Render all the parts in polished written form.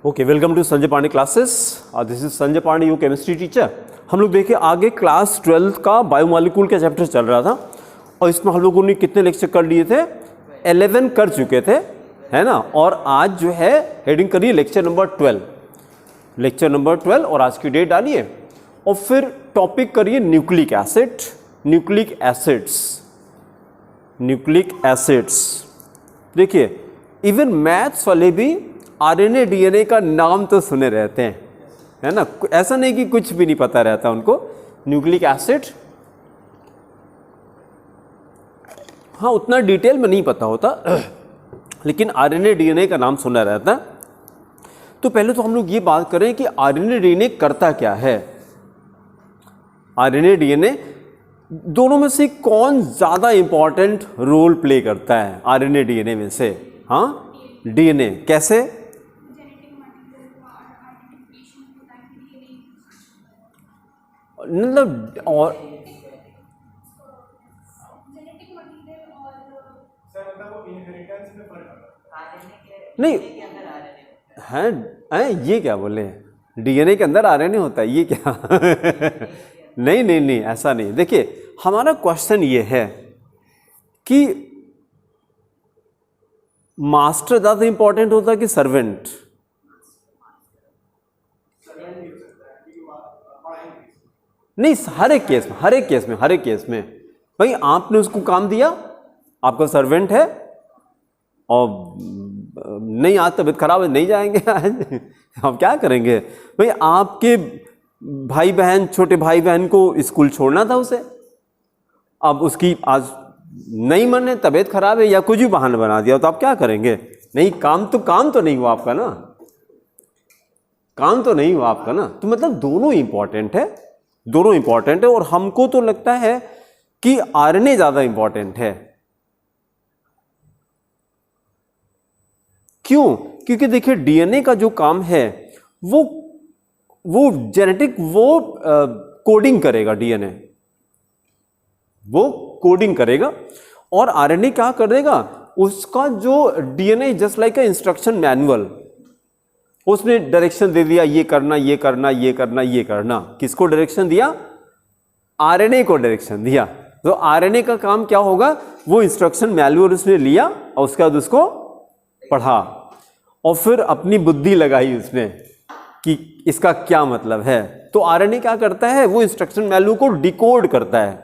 Okay, welcome to Sanjay Pandey classes. This is Sanjay Pandey, you chemistry teacher. हम लोग देखे आगे क्लास 12 का बायोमॉलिक्यूल का चैप्टर चल रहा था और इसमें हम लोगों ने कितने लेक्चर कर लिए थे? 11 कर चुके थे, है ना। और आज जो है हेडिंग करिए लेक्चर नंबर 12, लेक्चर नंबर 12 और आज की डेट डालिए और फिर टॉपिक करिए nucleic acid, nucleic acids, nucleic acids. देखिए इवन मैथ्स वाले भी आरएनए डीएनए का नाम तो सुने रहते हैं, है ना। ऐसा नहीं कि कुछ भी नहीं पता रहता उनको। न्यूक्लिक एसिड, हाँ उतना डिटेल में नहीं पता होता लेकिन आरएनए डीएनए का नाम सुना रहता। तो पहले तो हम लोग ये बात करें कि आरएनए डीएनए करता क्या है। आरएनए डीएनए दोनों में से कौन ज़्यादा इंपॉर्टेंट रोल प्ले करता है आरएनए डीएनए में से? हाँ, डीएनए कैसे? मतलब और नहीं है ये क्या बोले? डीएनए के अंदर आरएनए होता है, ये क्या? नहीं नहीं नहीं, ऐसा नहीं। देखिए हमारा क्वेश्चन ये है कि मास्टर ज़्यादा इंपॉर्टेंट होता है कि सर्वेंट? नहीं, हर एक केस में, हर एक केस में, हर एक केस में भाई आपने उसको काम दिया, आपका सर्वेंट है और नहीं आज तबीयत खराब है नहीं जाएंगे आज आप क्या करेंगे भाई? आपके भाई बहन, छोटे भाई बहन को स्कूल छोड़ना था उसे, अब उसकी आज नहीं मन है, तबीयत खराब है या कुछ भी बहाना बना दिया तो आप क्या करेंगे? नहीं, काम तो नहीं हुआ आपका ना, काम तो नहीं हुआ आपका ना। तो मतलब दोनों इंपॉर्टेंट है, दोनों इंपॉर्टेंट है और हमको तो लगता है कि आरएनए ज्यादा इंपॉर्टेंट है। क्यों? क्योंकि देखिए डीएनए का जो काम है वो जेनेटिक, वो कोडिंग करेगा, डीएनए वो कोडिंग करेगा और आरएनए क्या करेगा? उसका जो DNA just like a instruction manual, उसने डायरेक्शन दे दिया, ये करना ये करना ये करना ये करना। किसको डायरेक्शन दिया? आरएनए को डायरेक्शन दिया। तो आरएनए का काम क्या होगा? वो इंस्ट्रक्शन मैनुअल उसने लिया और उसके बाद उसको पढ़ा और फिर अपनी बुद्धि लगाई उसने कि इसका क्या मतलब है। तो आरएनए क्या करता है? वो इंस्ट्रक्शन मैनुअल को डिकोड करता है,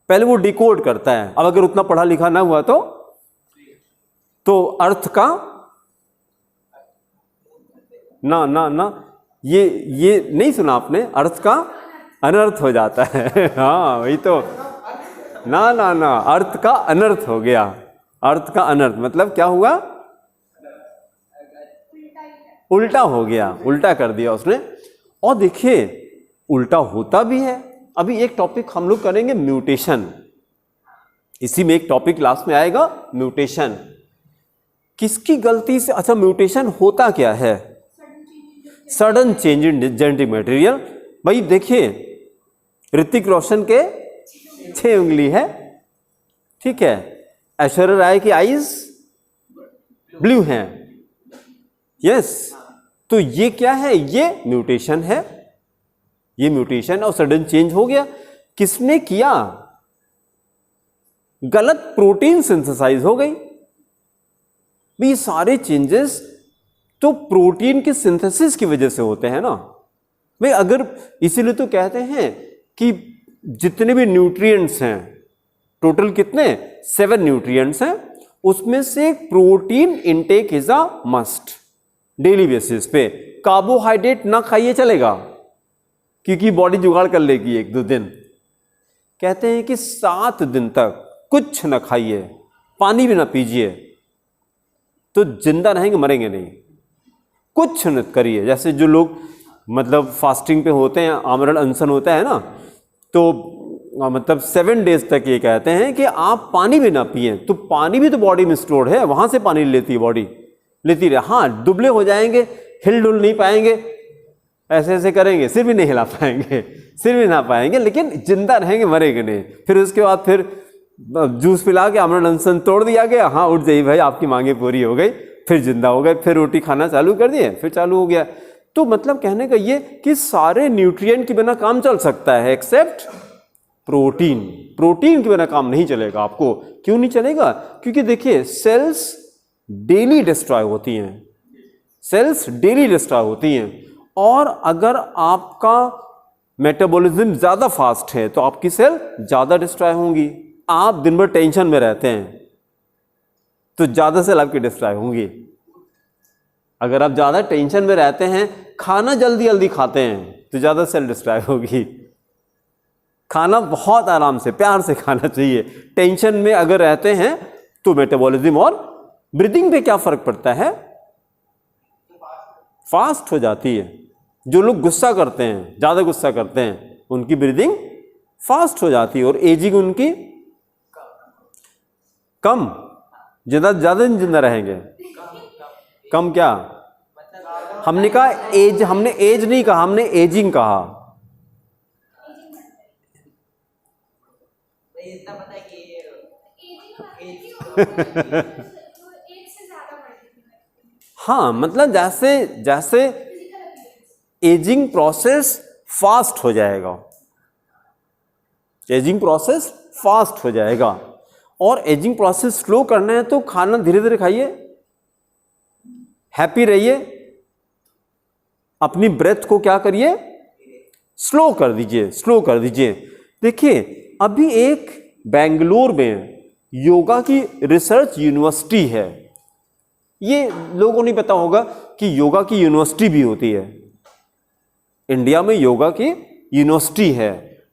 पहले वो डिकोड करता है। अब अगर उतना पढ़ा लिखा ना हुआ तो अर्थ का ना ना ना, ये नहीं सुना आपने? अर्थ का अनर्थ हो जाता है हाँ वही तो, ना ना ना, अर्थ का अनर्थ हो गया। अर्थ का अनर्थ मतलब क्या हुआ? उल्टा हो गया, उल्टा कर दिया उसने। और देखिए उल्टा होता भी है। अभी एक टॉपिक हम लोग करेंगे म्यूटेशन, इसी में एक टॉपिक क्लास में आएगा म्यूटेशन। किसकी गलती से? अच्छा, म्यूटेशन होता क्या है? Sudden change in genetic material. भाई देखिए ऋतिक रोशन के 6 उंगली है, ठीक है। ऐश्वर्या राय की आईज ब्लू हैं, यस। तो ये क्या है? ये म्यूटेशन है, ये म्यूटेशन और सडन चेंज हो गया। किसने किया? गलत प्रोटीन सिंथेसाइज हो गई। ये सारे चेंजेस तो प्रोटीन के सिंथेसिस की वजह से होते हैं ना भाई। अगर इसीलिए तो कहते हैं कि जितने भी न्यूट्रिएंट्स हैं, टोटल कितने? 7 न्यूट्रिएंट्स हैं, उसमें से protein intake is a must daily basis पे। कार्बोहाइड्रेट ना खाइए चलेगा क्योंकि बॉडी जुगाड़ कर लेगी 1-2 दिन। कहते हैं कि 7 दिन तक कुछ ना खाइए, पानी भी ना पीजिए तो जिंदा रहेंगे, मरेंगे नहीं। कुछ न करिए। जैसे जो लोग मतलब फास्टिंग पे होते हैं, आमरण अनशन होता है ना, तो मतलब 7 डेज तक ये कहते हैं कि आप पानी भी ना पिए। तो पानी भी तो बॉडी में स्टोर है, वहां से पानी लेती है बॉडी, लेती रहे। हाँ दुबले हो जाएंगे, हिल डुल नहीं पाएंगे, ऐसे ऐसे करेंगे, सिर भी नहीं हिला पाएंगे, सिर भी ना पाएंगे, लेकिन जिंदा रहेंगे, मरेंगे नहीं। फिर उसके बाद फिर जूस पिला के आमरण अनशन तोड़ दिया गया, हाँ उठ जाइए भाई आपकी मांगे पूरी हो गई, फिर जिंदा हो गए, फिर रोटी खाना चालू कर दिए, फिर चालू हो गया। तो मतलब कहने का ये कि सारे न्यूट्रिएंट के बिना काम चल सकता है एक्सेप्ट प्रोटीन। प्रोटीन के बिना काम नहीं चलेगा आपको। क्यों नहीं चलेगा? क्योंकि देखिए सेल्स डेली डिस्ट्रॉय होती हैं, सेल्स डेली डिस्ट्रॉय होती हैं, और अगर आपका मेटाबॉलिज्म ज्यादा फास्ट है तो आपकी सेल ज्यादा डिस्ट्रॉय होंगी। आप दिन भर टेंशन में रहते हैं तो ज्यादा सेल आपकी डिस्ट्रॉय होंगी। अगर आप ज्यादा टेंशन में रहते हैं, खाना जल्दी जल्दी खाते हैं तो ज्यादा सेल डिस्ट्रॉय होगी। खाना बहुत आराम से प्यार से खाना चाहिए। टेंशन में अगर रहते हैं तो मेटाबॉलिज्म और ब्रीदिंग पे क्या फर्क पड़ता है? फास्ट हो जाती है। जो लोग गुस्सा करते हैं, ज्यादा गुस्सा करते हैं, उनकी ब्रीदिंग फास्ट हो जाती है और एजिंग उनकी कम, ज्यादा दिन जिंदा रहेंगे। कम क्या? हमने कहा एज, हमने एज नहीं कहा, हमने एजिंग कहा। हाँ, मतलब जैसे जैसे एजिंग प्रोसेस फास्ट हो जाएगा, एजिंग प्रोसेस फास्ट हो जाएगा, और एजिंग प्रोसेस स्लो करना है तो खाना धीरे धीरे खाइए, हैप्पी रहिए, अपनी ब्रेथ को क्या करिए? स्लो कर दीजिए, स्लो कर दीजिए। देखिए अभी एक बेंगलोर में योगा की रिसर्च यूनिवर्सिटी है। ये लोगों को नहीं पता होगा कि योगा की यूनिवर्सिटी भी होती है। इंडिया में योगा की यूनिवर्सिटी है।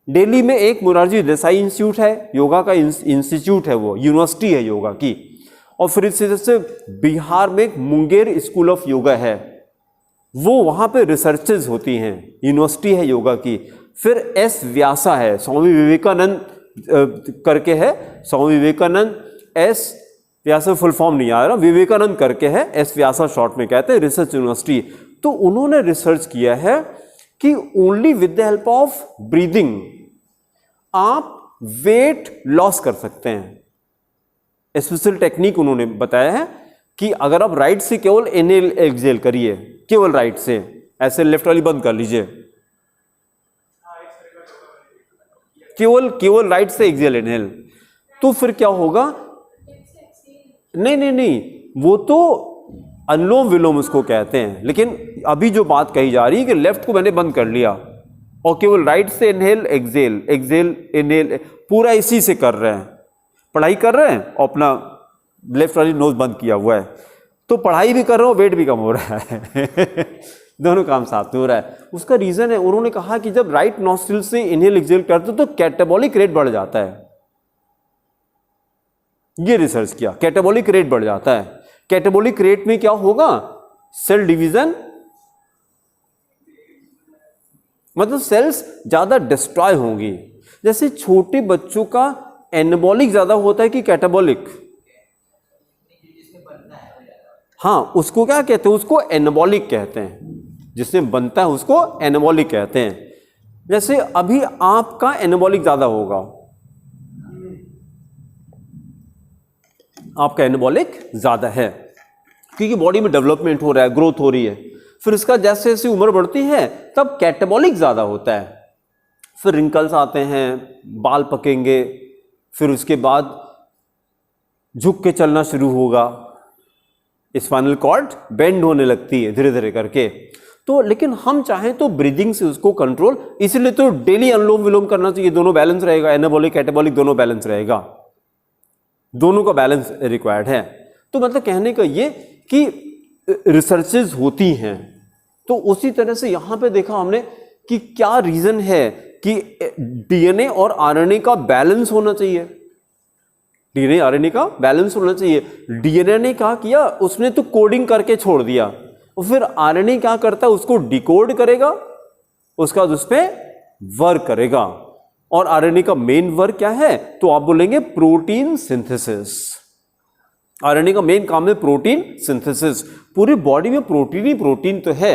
दिल्ली में एक मोरारजी देसाई इंस्टीट्यूट है, योगा का इंस्टीट्यूट है, वो यूनिवर्सिटी है योगा की। और फिर इसी तरह से बिहार में एक मुंगेर स्कूल ऑफ योगा है, वो वहाँ पे रिसर्चेज होती हैं, यूनिवर्सिटी है योगा की। फिर एस व्यासा है, स्वामी विवेकानंद करके है, Swami Vivekananda S Vyasa full form नहीं आ रहा, विवेकानंद करके है, एस व्यासा शॉर्ट में कहते हैं, रिसर्च यूनिवर्सिटी। तो उन्होंने रिसर्च किया है कि only with the help of breathing आप वेट लॉस कर सकते हैं। स्पेशल टेक्निक उन्होंने बताया है कि अगर आप राइट से केवल इनहेल एक्सहेल करिए, केवल राइट से, ऐसे लेफ्ट वाली बंद कर लीजिए, केवल राइट से एक्सहेल इनहेल, तो फिर क्या होगा? नहीं, वो तो अनुलोम विलोम उसको कहते हैं। लेकिन अभी जो बात कही जा रही है कि लेफ्ट को मैंने बंद कर लिया और केवल राइट से इनहेल एक्सहेल, एक्सहेल इनहेल, पूरा इसी से कर रहे हैं, पढ़ाई कर रहे हैं और अपना लेफ्ट वाली नोज बंद किया हुआ है, तो पढ़ाई भी कर रहे हो, वेट भी कम हो रहा है दोनों काम साथ में हो रहा है। उसका रीजन है, उन्होंने कहा कि जब राइट नॉस्ट्रिल से इनहेल एक्सहेल करते तो कैटाबॉलिक रेट बढ़ जाता है। ये रिसर्च किया, कैटाबॉलिक रेट बढ़ जाता है। कैटाबॉलिक रेट में क्या होगा? सेल डिवीजन, मतलब सेल्स ज्यादा डिस्ट्रॉय होंगी। जैसे छोटे बच्चों का एनाबॉलिक ज्यादा होता है कि कैटाबॉलिक? हाँ, उसको क्या कहते हैं? उसको एनाबॉलिक कहते हैं। जिसमें बनता है उसको एनाबॉलिक कहते हैं। जैसे अभी आपका एनाबॉलिक ज्यादा होगा, आपका एनाबॉलिक ज्यादा है क्योंकि बॉडी में डेवलपमेंट हो रहा है, ग्रोथ हो रही है। फिर इसका जैसे जैसे उम्र बढ़ती है तब कैटाबॉलिक ज्यादा होता है। फिर रिंकल्स आते हैं, बाल पकेंगे, फिर उसके बाद झुक के चलना शुरू होगा, स्पाइनल कॉर्ड बेंड होने लगती है धीरे धीरे करके। तो लेकिन हम चाहें तो ब्रीदिंग से उसको कंट्रोल, इसलिए तो डेली अनुलोम विलोम करना चाहिए, दोनों बैलेंस रहेगा, एनाबॉलिक कैटाबॉलिक दोनों बैलेंस रहेगा, दोनों का बैलेंस रिक्वायर्ड है। तो मतलब कहने का ये कि रिसर्चेज होती हैं। तो उसी तरह से यहां पे देखा हमने कि क्या रीजन है कि डीएनए और आरएनए का बैलेंस होना चाहिए, डीएनए आरएनए का बैलेंस होना चाहिए। डीएनए ने क्या किया? उसने तो कोडिंग करके छोड़ दिया, और फिर आरएनए क्या करता है? उसको डिकोड करेगा, उसका उस पर वर्क करेगा। और आरएनए का मेन वर्क क्या है? तो आप बोलेंगे प्रोटीन सिंथेसिस। आरएनए का मेन काम है प्रोटीन सिंथेसिस। पूरी बॉडी में प्रोटीन ही प्रोटीन तो है।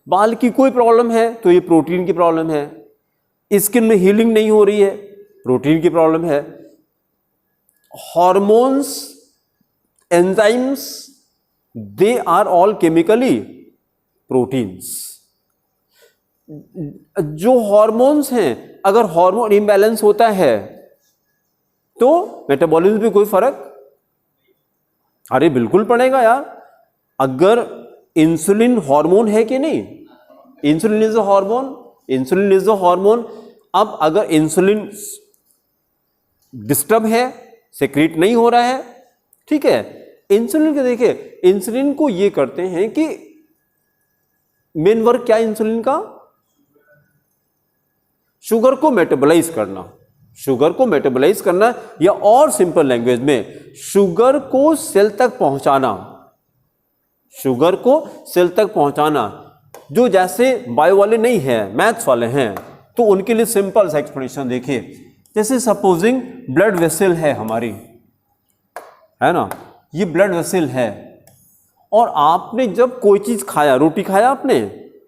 बाल की कोई प्रॉब्लम है तो ये प्रोटीन की प्रॉब्लम है, स्किन में हीलिंग नहीं हो रही है, प्रोटीन की प्रॉब्लम है, hormones, enzymes they are all chemically proteins. जो हॉर्मोन्स हैं, अगर हार्मोन इम्बैलेंस होता है तो मेटाबॉलिज्म पे कोई फर्क, अरे बिल्कुल पड़ेगा यार। अगर इंसुलिन हार्मोन है कि नहीं, insulin is a hormone, insulin is a hormone. अब अगर इंसुलिन डिस्टर्ब है, सेक्रेट नहीं हो रहा है, ठीक है, इंसुलिन के देखिए, इंसुलिन को ये करते हैं कि मेन वर्क क्या है इंसुलिन का, शुगर को मेटाबोलाइज करना, शुगर को मेटाबोलाइज करना, या और सिंपल लैंग्वेज में शुगर को सेल तक पहुंचाना, शुगर को सेल तक पहुंचाना। जो जैसे बायो वाले नहीं है, मैथ्स वाले हैं, तो उनके लिए सिंपल सा एक्सप्लेनेशन देखिए। जैसे सपोजिंग ब्लड वेसल है हमारी, है ना, ये ब्लड वेसल है, और आपने जब कोई चीज खाया, रोटी खाया आपने,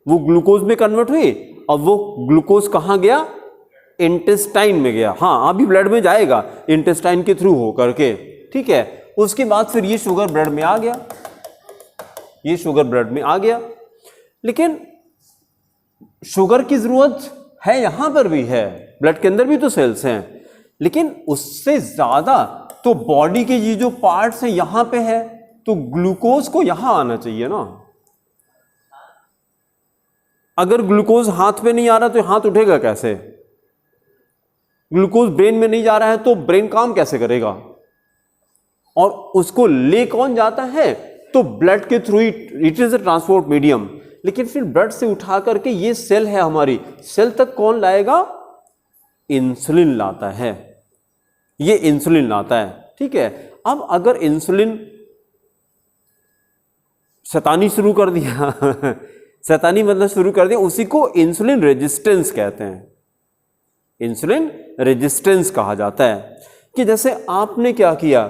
वो ग्लूकोज में कन्वर्ट हुई, और वो ग्लूकोज कहाँ गया, इंटेस्टाइन में गया। हाँ, अभी ब्लड में जाएगा इंटेस्टाइन के थ्रू हो करके, ठीक है। उसके बाद फिर ये शुगर ब्लड में आ गया, ये शुगर ब्लड में आ गया। लेकिन शुगर की जरूरत है, यहां पर भी है, ब्लड के अंदर भी तो सेल्स हैं, लेकिन उससे ज्यादा तो बॉडी के ये जो पार्ट्स हैं यहां पे है, तो ग्लूकोज को यहां आना चाहिए ना। अगर ग्लूकोज हाथ पे नहीं आ रहा तो हाथ उठेगा कैसे, ग्लूकोज ब्रेन में नहीं जा रहा है तो ब्रेन काम कैसे करेगा, और उसको ले कौन जाता है, तो ब्लड के through, it is a transport medium. लेकिन फिर ब्लड से उठा करके ये सेल है हमारी, सेल तक कौन लाएगा, इंसुलिन लाता है, ये इंसुलिन लाता है, ठीक है। अब अगर इंसुलिन शैतानी शुरू कर दिया शैतानी मतलब शुरू कर दिया, उसी को इंसुलिन रेजिस्टेंस कहते हैं, इंसुलिन रेजिस्टेंस कहा जाता है। कि जैसे आपने क्या किया,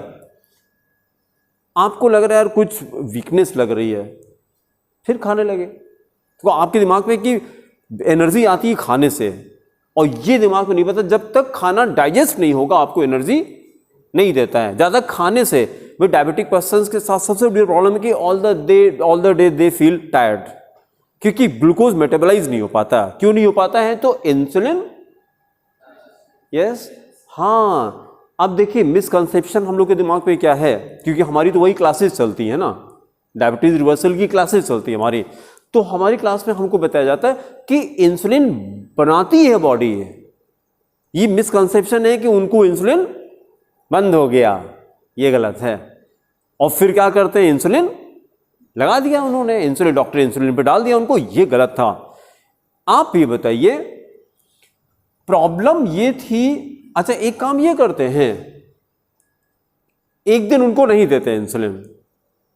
आपको लग रहा है यार कुछ वीकनेस लग रही है, फिर खाने लगे, तो आपके दिमाग में कि एनर्जी आती है खाने से, और ये दिमाग में नहीं पता जब तक खाना डाइजेस्ट नहीं होगा आपको एनर्जी नहीं देता है। ज़्यादा खाने से भाई डायबिटिक पर्सन्स के साथ सबसे बड़ी प्रॉब्लम है कि all the day they feel tired, क्योंकि ग्लूकोज मेटाबोलाइज नहीं हो पाता। क्यों नहीं हो पाता है, तो इंसुलिन, यस, हाँ। अब देखिए मिसकंसेप्शन हम लोग के दिमाग पे क्या है, क्योंकि हमारी तो वही क्लासेस चलती है ना, डायबिटीज रिवर्सल की क्लासेस चलती है हमारी, तो हमारी क्लास में हमको बताया जाता है कि इंसुलिन बनाती है बॉडी। ये मिसकंसेप्शन है कि उनको इंसुलिन बंद हो गया, ये गलत है। और फिर क्या करते हैं, इंसुलिन लगा दिया उन्होंने, इंसुलिन, डॉक्टर इंसुलिन पे डाल दिया उनको, ये गलत था। आप ये बताइए, प्रॉब्लम ये थी, अच्छा एक काम ये करते हैं, एक दिन उनको नहीं देते इंसुलिन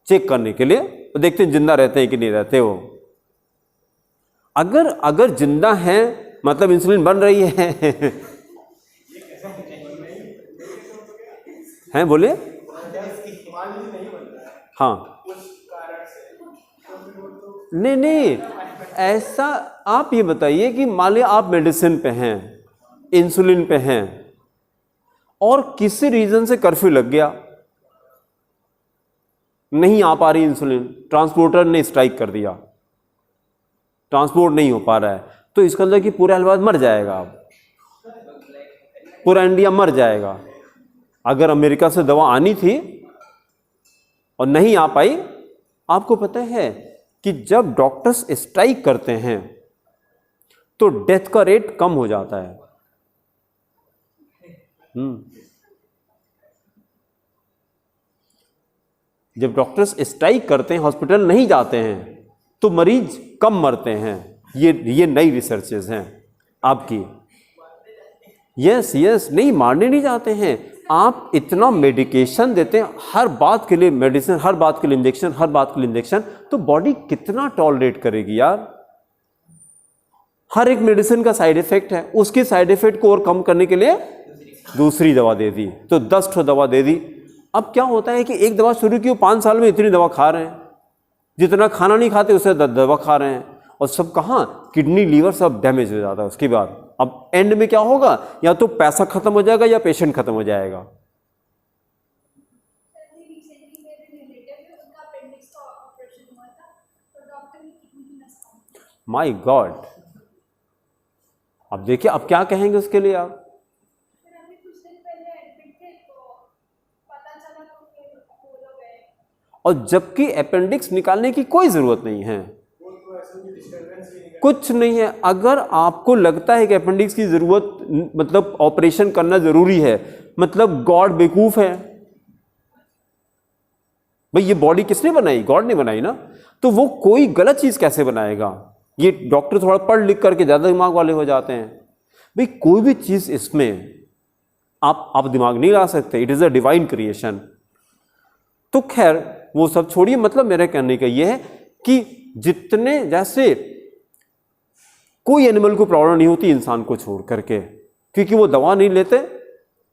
चेक करने के लिए, तो देखते हैं जिंदा रहते हैं कि नहीं रहते वो। अगर जिंदा है मतलब इंसुलिन बन रही है हैं, बोले, हाँ, नहीं, ऐसा आप ये बताइए कि मान लिया आप मेडिसिन पे हैं, इंसुलिन पे हैं, और किसी रीजन से कर्फ्यू लग गया, नहीं आ पा रही इंसुलिन, ट्रांसपोर्टर ने स्ट्राइक कर दिया, ट्रांसपोर्ट नहीं हो पा रहा है, तो इसका मतलब कि पूरा इलाहाबाद मर जाएगा, अब पूरा इंडिया मर जाएगा। अगर अमेरिका से दवा आनी थी और नहीं आ पाई, आपको पता है कि जब डॉक्टर्स स्ट्राइक करते हैं तो डेथ का रेट कम हो जाता है। जब डॉक्टर्स स्ट्राइक करते हैं, हॉस्पिटल नहीं जाते हैं, तो मरीज कम मरते हैं। ये नई रिसर्चेस हैं आपकी। यस, नहीं मारने नहीं जाते हैं, आप इतना मेडिकेशन देते हैं, हर बात के लिए मेडिसिन, हर बात के लिए इंजेक्शन, हर बात के लिए इंजेक्शन, तो बॉडी कितना टॉलरेट करेगी यार। हर एक मेडिसिन का साइड इफेक्ट है, उसके साइड इफेक्ट को और कम करने के लिए दूसरी दवा दे दी, तो 10 ठो दवा दे दी। अब क्या होता है कि एक दवा शुरू की, 5 साल में इतनी दवा खा रहे हैं, जितना खाना नहीं खाते उससे दवा खा रहे हैं, और सब कहाँ, किडनी लीवर सब डैमेज हो जाता है उसके बाद। अब एंड में क्या होगा, या तो पैसा खत्म हो जाएगा या पेशेंट खत्म हो जाएगा। अपेंडिक्स का ऑपरेशन हुआ था, तो डॉक्टर ने किडनी की नस काट दी। माय गॉड, अब देखिए अब क्या कहेंगे उसके लिए आप? फिर अभी कुछ दिन पहले एडमिट थे, तो पता चला तो फिर अपोलो गए। और जबकि अपेंडिक्स निकालने की कोई जरूरत नहीं है, कुछ नहीं है। अगर आपको लगता है कि अपेंडिक्स की जरूरत मतलब ऑपरेशन करना जरूरी है, मतलब गॉड बेवकूफ है। भाई ये बॉडी किसने बनाई? गॉड ने बनाई ना, तो वो कोई गलत चीज कैसे बनाएगा? ये डॉक्टर थोड़ा पढ़ लिख करके ज्यादा दिमाग वाले हो जाते हैं। भाई कोई भी चीज इसमें आप दिमाग नहीं ला सकते, it is a divine creation. तो खैर वो सब छोड़िए, मतलब मेरे कहने का ये है कि जितने, जैसे कोई एनिमल को प्रॉब्लम नहीं होती इंसान को छोड़ करके, क्योंकि वो दवा नहीं लेते,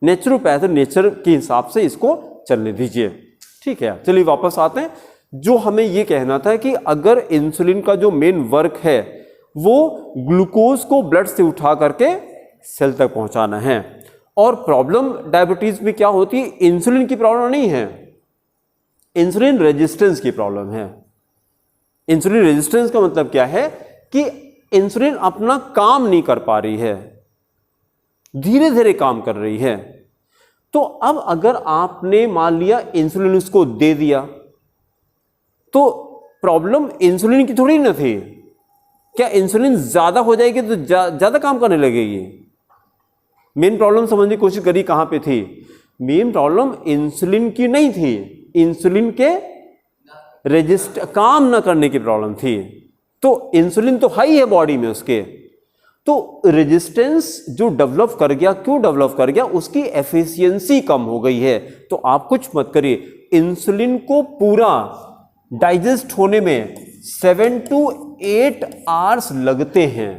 नेचुरोपैथ नेचर के हिसाब से इसको चलने दीजिए। ठीक है, चलिए वापस आते हैं। जो हमें ये कहना था कि अगर इंसुलिन का जो मेन वर्क है वो ग्लूकोज को ब्लड से उठा करके सेल तक पहुंचाना है, और प्रॉब्लम डायबिटीज में क्या होती है? इंसुलिन की प्रॉब्लम नहीं है, इंसुलिन रेजिस्टेंस की प्रॉब्लम है। इंसुलिन रेजिस्टेंस का मतलब क्या है कि इंसुलिन अपना काम नहीं कर पा रही है, धीरे धीरे काम कर रही है। तो अब अगर आपने मान लिया इंसुलिन उसको दे दिया, तो प्रॉब्लम इंसुलिन की थोड़ी ना थी। क्या इंसुलिन ज्यादा हो जाएगी तो ज्यादा काम करने लगेगी? मेन प्रॉब्लम समझने की कोशिश करी कहां पे थी? मेन प्रॉब्लम इंसुलिन की नहीं थी, इंसुलिन के काम ना करने की प्रॉब्लम थी। तो इंसुलिन तो हाई है बॉडी में उसके, तो रेजिस्टेंस जो डेवलप कर गया, क्यों डेवलप कर गया? उसकी एफिशिएंसी कम हो गई है। तो आप कुछ मत करिए, इंसुलिन को पूरा डाइजेस्ट होने में 7 to 8 आवर्स लगते हैं।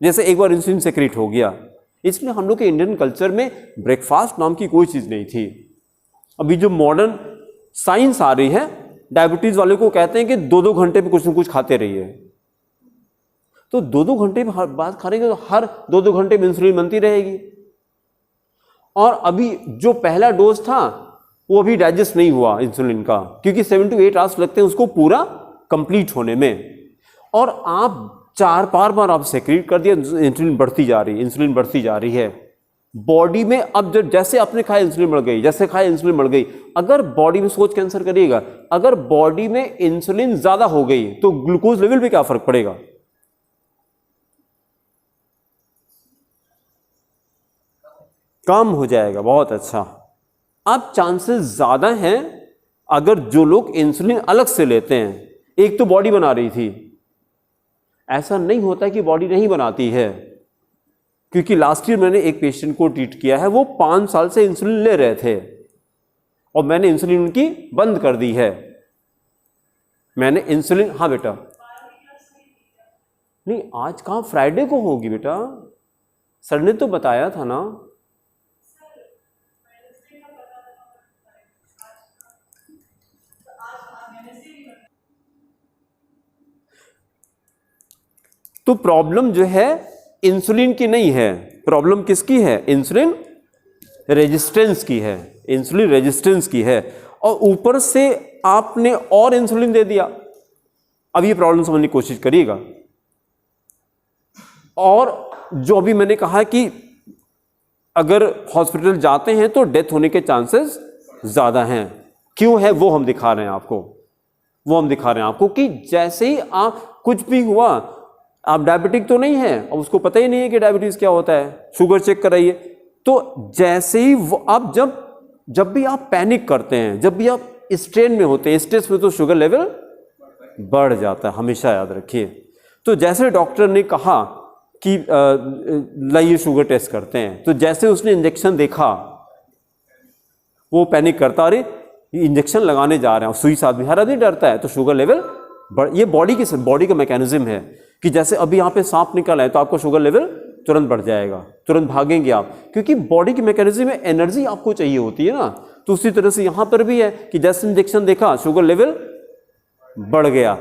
जैसे एक बार इंसुलिन सेक्रेट हो गया, इसलिए हम लोग के इंडियन कल्चर में ब्रेकफास्ट नाम की कोई चीज नहीं थी। अभी जो मॉडर्न साइंस आ रही है, डायबिटीज वाले को कहते हैं कि 2-2 घंटे में कुछ ना कुछ खाते रहिए। तो 2-2 घंटे में हर बात खाएंगे तो हर 2-2 घंटे में इंसुलिन बनती रहेगी। और अभी जो पहला डोज था वो अभी डाइजेस्ट नहीं हुआ इंसुलिन का, क्योंकि 7 to 8 आवर्स लगते हैं उसको पूरा कंप्लीट होने में। और आप 4 बार आप सेक्रेट कर दिया, इंसुलिन बढ़ती जा रही है, इंसुलिन बढ़ती जा रही है बॉडी में। अब जैसे आपने खाया इंसुलिन बढ़ गई, जैसे खाया इंसुलिन बढ़ गई। अगर बॉडी में सोच कैंसर करिएगा, अगर बॉडी में इंसुलिन ज्यादा हो गई तो ग्लूकोज लेवल पे क्या फर्क पड़ेगा? कम हो जाएगा। बहुत अच्छा। अब चांसेस ज्यादा हैं अगर जो लोग इंसुलिन अलग से लेते हैं, एक तो बॉडी बना रही थी, ऐसा नहीं होता कि बॉडी नहीं बनाती है, क्योंकि लास्ट ईयर मैंने एक पेशेंट को ट्रीट किया है, वो 5 साल से इंसुलिन ले रहे थे और मैंने इंसुलिन उनकी बंद कर दी है। मैंने इंसुलिन, हाँ बेटा, नहीं आज कहाँ, फ्राइडे को होगी बेटा, सर ने तो बताया था ना। तो प्रॉब्लम जो है इंसुलिन की नहीं है, प्रॉब्लम किसकी है? इंसुलिन रेजिस्टेंस की है, इंसुलिन रेजिस्टेंस की है। और ऊपर से आपने और इंसुलिन दे दिया। अब ये प्रॉब्लम समझने की कोशिश करिएगा। और जो अभी मैंने कहा कि अगर हॉस्पिटल जाते हैं तो डेथ होने के चांसेस ज्यादा हैं। क्यों है वो हम दिखा रहे हैं आपको, वो हम दिखा रहे हैं आपको कि जैसे ही आप कुछ भी हुआ, आप डायबिटिक तो नहीं है और उसको पता ही नहीं है कि डायबिटीज क्या होता है, शुगर चेक कराइए। तो जैसे ही आप जब भी आप पैनिक करते हैं, जब भी आप स्ट्रेन में होते हैं, स्ट्रेस में, तो शुगर लेवल बढ़ जाता है, हमेशा याद रखिए। तो जैसे डॉक्टर ने कहा कि लाइए शुगर टेस्ट करते हैं, तो जैसे उसने इंजेक्शन देखा वो पैनिक करता, अरे इंजेक्शन लगाने जा रहे हैं, सुई से आदमी, हर आदमी डरता है, तो शुगर लेवल ये बॉडी का मैकेनिज्म है कि जैसे अभी यहाँ पे सांप निकल है तो आपका शुगर लेवल तुरंत बढ़ जाएगा, तुरंत भागेंगे आप, क्योंकि बॉडी की मैकेनिज्म में एनर्जी आपको चाहिए होती है ना। तो उसी तरह से यहाँ पर भी है कि जैसे इंजेक्शन देखा, शुगर लेवल बढ़ गया,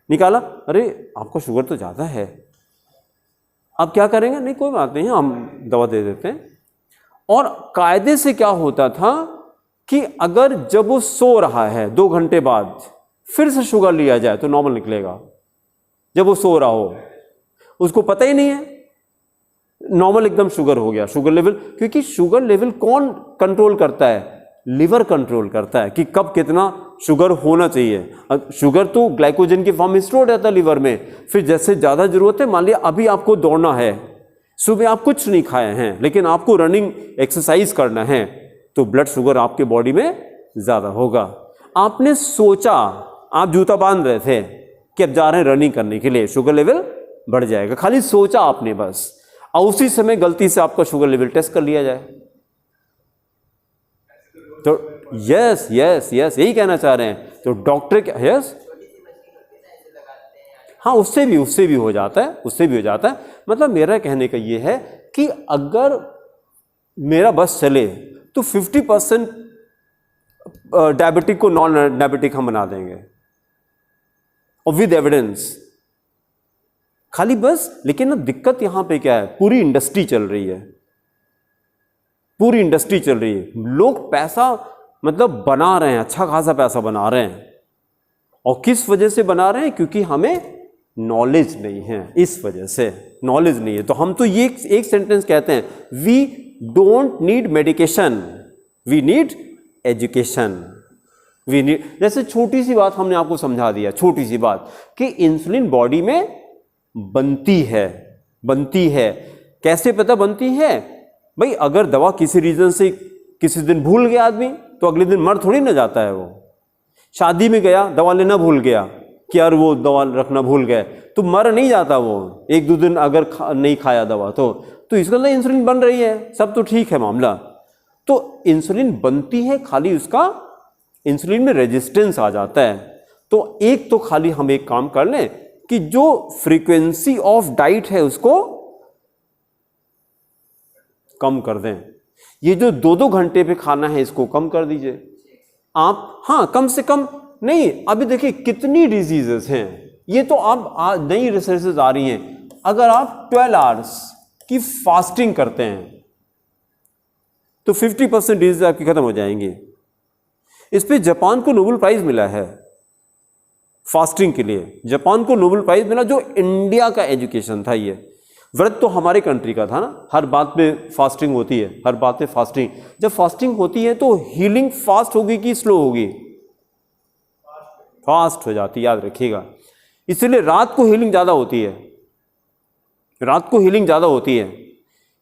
निकाला, अरे आपका शुगर तो ज़्यादा है, अब क्या करेंगे? नहीं कोई बात नहीं, हम दवा दे देते हैं। और कायदे से क्या होता था कि अगर जब वो सो रहा है 2 घंटे बाद फिर से शुगर लिया जाए तो नॉर्मल निकलेगा। जब वो सो रहा हो, उसको पता ही नहीं है, नॉर्मल एकदम शुगर हो गया, शुगर लेवल। क्योंकि शुगर लेवल कौन कंट्रोल करता है? लिवर कंट्रोल करता है कि कब कितना शुगर होना चाहिए। शुगर तो ग्लाइकोजन की फॉर्म में स्टोर रहता है लिवर में। फिर जैसे ज़्यादा जरूरत है, मान लिया अभी आपको दौड़ना है, सुबह आप कुछ नहीं खाए हैं लेकिन आपको रनिंग एक्सरसाइज करना है, तो ब्लड शुगर आपके बॉडी में ज़्यादा होगा। आपने सोचा, आप जूता बांध रहे थे कि अब जा रहे हैं रनिंग करने के लिए, शुगर लेवल बढ़ जाएगा। खाली सोचा आपने बस, और उसी समय गलती से आपका शुगर लेवल टेस्ट कर लिया जाए तो यस यस यस यही कहना चाह रहे हैं। तो डॉक्टर क्या, यस हाँ, उससे भी हो जाता है, उससे भी हो जाता है। मतलब मेरा कहने का ये है कि अगर मेरा बस चले तो 50% डायबिटिक को नॉन डायबिटिक हम बना देंगे, और विद एविडेंस। खाली बस, लेकिन ना दिक्कत यहां पे क्या है, पूरी इंडस्ट्री चल रही है, पूरी इंडस्ट्री चल रही है। लोग पैसा मतलब बना रहे हैं, अच्छा खासा पैसा बना रहे हैं। और किस वजह से बना रहे हैं? क्योंकि हमें नॉलेज नहीं है, इस वजह से नॉलेज नहीं है। तो हम तो ये एक सेंटेंस कहते हैं, we don't need medication, we need education. We need, जैसे छोटी सी बात हमने आपको समझा दिया, छोटी सी बात कि इंसुलिन बॉडी में बनती है। कैसे पता बनती है भाई? अगर दवा किसी रीजन से किसी दिन भूल गया आदमी, तो अगले दिन मर थोड़ी ना जाता है वो। शादी में गया, दवा लेना भूल गया कि यार वो दवा रखना भूल गए, तो मर नहीं जाता वो। 1-2 दिन अगर नहीं खाया दवा तो इसका मतलब इंसुलिन बन रही है, सब तो ठीक है मामला। तो इंसुलिन बनती है, खाली उसका इंसुलिन में रेजिस्टेंस आ जाता है। तो एक तो खाली हम एक काम कर लें कि जो फ्रीक्वेंसी ऑफ डाइट है उसको कम कर दें। ये जो 2-2 घंटे पे खाना है इसको कम कर दीजिए आप। हाँ, कम से कम नहीं, अभी देखिए कितनी डिजीजेस हैं, ये तो आप नई रिसर्चेस आ रही हैं। अगर आप 12 आवर्स की फास्टिंग करते हैं तो 50% डिजीज आपकी खत्म हो जाएंगी। इस पे जापान को नोबेल प्राइज मिला है फास्टिंग के लिए। जापान को नोबेल प्राइज मिला, जो इंडिया का एजुकेशन था। ये व्रत तो हमारे कंट्री का था ना, हर बात पे फास्टिंग होती है, हर बात पे फास्टिंग। जब फास्टिंग होती है तो हीलिंग फास्ट होगी कि स्लो होगी? फास्ट हो जाती है, याद रखिएगा। इसलिए रात को हीलिंग ज़्यादा होती है, रात को हीलिंग ज़्यादा होती है।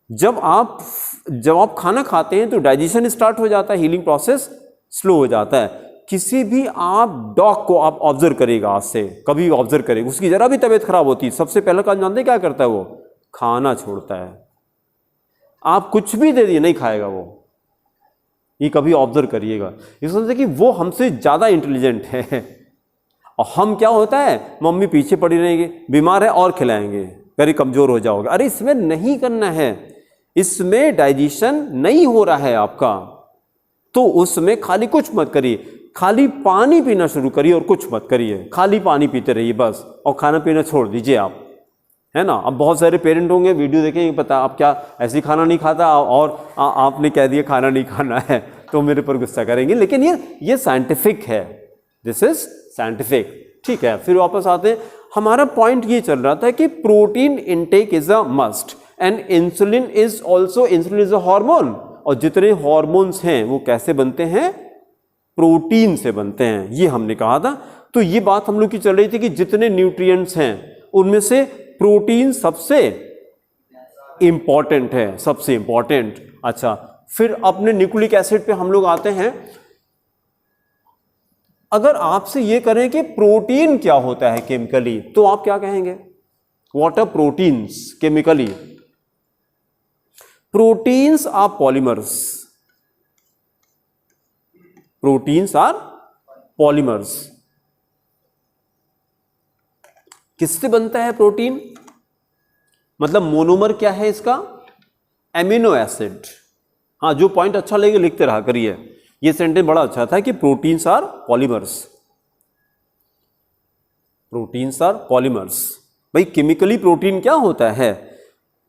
जब आप खाना खाते हैं तो डाइजेशन स्टार्ट हो जाता है, हीलिंग प्रोसेस स्लो हो जाता है। किसी भी आप डॉग को आप ऑब्जर्व करेगा, आज से कभी ऑब्जर्व करेगा, उसकी जरा भी तबीयत खराब होती है, सबसे पहला काम जानते क्या करता है? वो खाना छोड़ता है। आप कुछ भी दे दिए नहीं खाएगा वो, ये कभी ऑब्जर्व करिएगा। इस वजह से कि वो हमसे ज़्यादा इंटेलिजेंट है। और हम क्या होता है, मम्मी पीछे पड़ी रहेंगे, बीमार है और खिलाएंगे, अरे कमज़ोर हो जाओगे। अरे इसमें नहीं करना है, इसमें डाइजेशन नहीं हो रहा है आपका, तो उसमें खाली कुछ मत करिए, खाली पानी पीना शुरू करिए और कुछ मत करिए, खाली पानी पीते रहिए बस, और खाना पीना छोड़ दीजिए आप, है ना। अब बहुत सारे पेरेंट होंगे वीडियो देखेंगे, पता आप क्या ऐसे खाना नहीं खाता और आपने कह दिया खाना नहीं खाना है, तो मेरे पर गुस्सा करेंगे। लेकिन ये साइंटिफिक है, दिस इज साइंटिफिक, ठीक है। फिर वापस आते हैं, हमारा पॉइंट ये चल रहा था कि protein intake is a must and insulin is also, insulin is a hormone. और जितने हार्मोन्स हैं वो कैसे बनते हैं? प्रोटीन से बनते हैं, ये हमने कहा था। तो ये बात हम लोग की चल रही थी कि जितने न्यूट्रिएंट्स हैं उनमें से प्रोटीन सबसे इंपॉर्टेंट है, सबसे इंपॉर्टेंट। अच्छा, फिर अपने न्यूक्लिक एसिड पे हम लोग आते हैं। अगर आपसे ये करें कि प्रोटीन क्या होता है केमिकली, तो आप क्या कहेंगे? What are proteins chemically? Proteins are polymers, proteins are polymers. किससे बनता है प्रोटीन? मतलब मोनोमर क्या है इसका? Amino acid. हाँ, जो पॉइंट अच्छा लगे लिखते रहा करिए। ये सेंटेंस बड़ा अच्छा था कि proteins are polymers, proteins are polymers. भाई केमिकली प्रोटीन क्या होता है?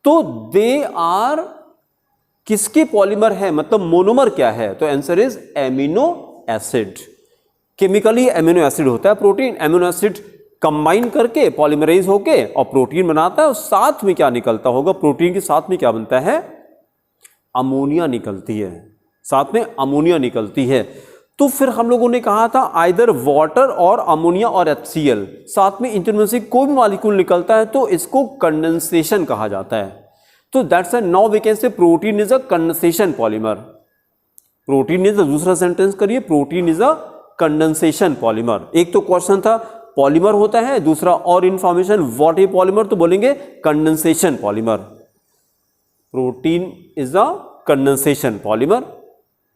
तो दे आर किसके पॉलीमर है, मतलब मोनोमर क्या है, तो answer is amino acid. Chemically amino acid होता है प्रोटीन, एमिनो एसिड कंबाइन करके पॉलीमराइज होके और प्रोटीन बनाता है, और साथ में क्या निकलता होगा, प्रोटीन के साथ में क्या बनता है, अमोनिया निकलती है, साथ में अमोनिया निकलती है। तो फिर हम लोगों ने कहा था आइदर वाटर और अमोनिया और HCl, साथ में इनमें से कोई भी मॉलिक्यूल निकलता है तो इसको कंडेंसेशन कहा जाता है। तो that's a now we can say protein is a condensation polymer. Protein is, दूसरा सेंटेंस करिए, protein is a condensation polymer. एक तो क्वेश्चन था पॉलीमर होता है, दूसरा और इंफॉर्मेशन व्हाट इज पॉलीमर, तो बोलेंगे condensation polymer. Protein is a condensation polymer.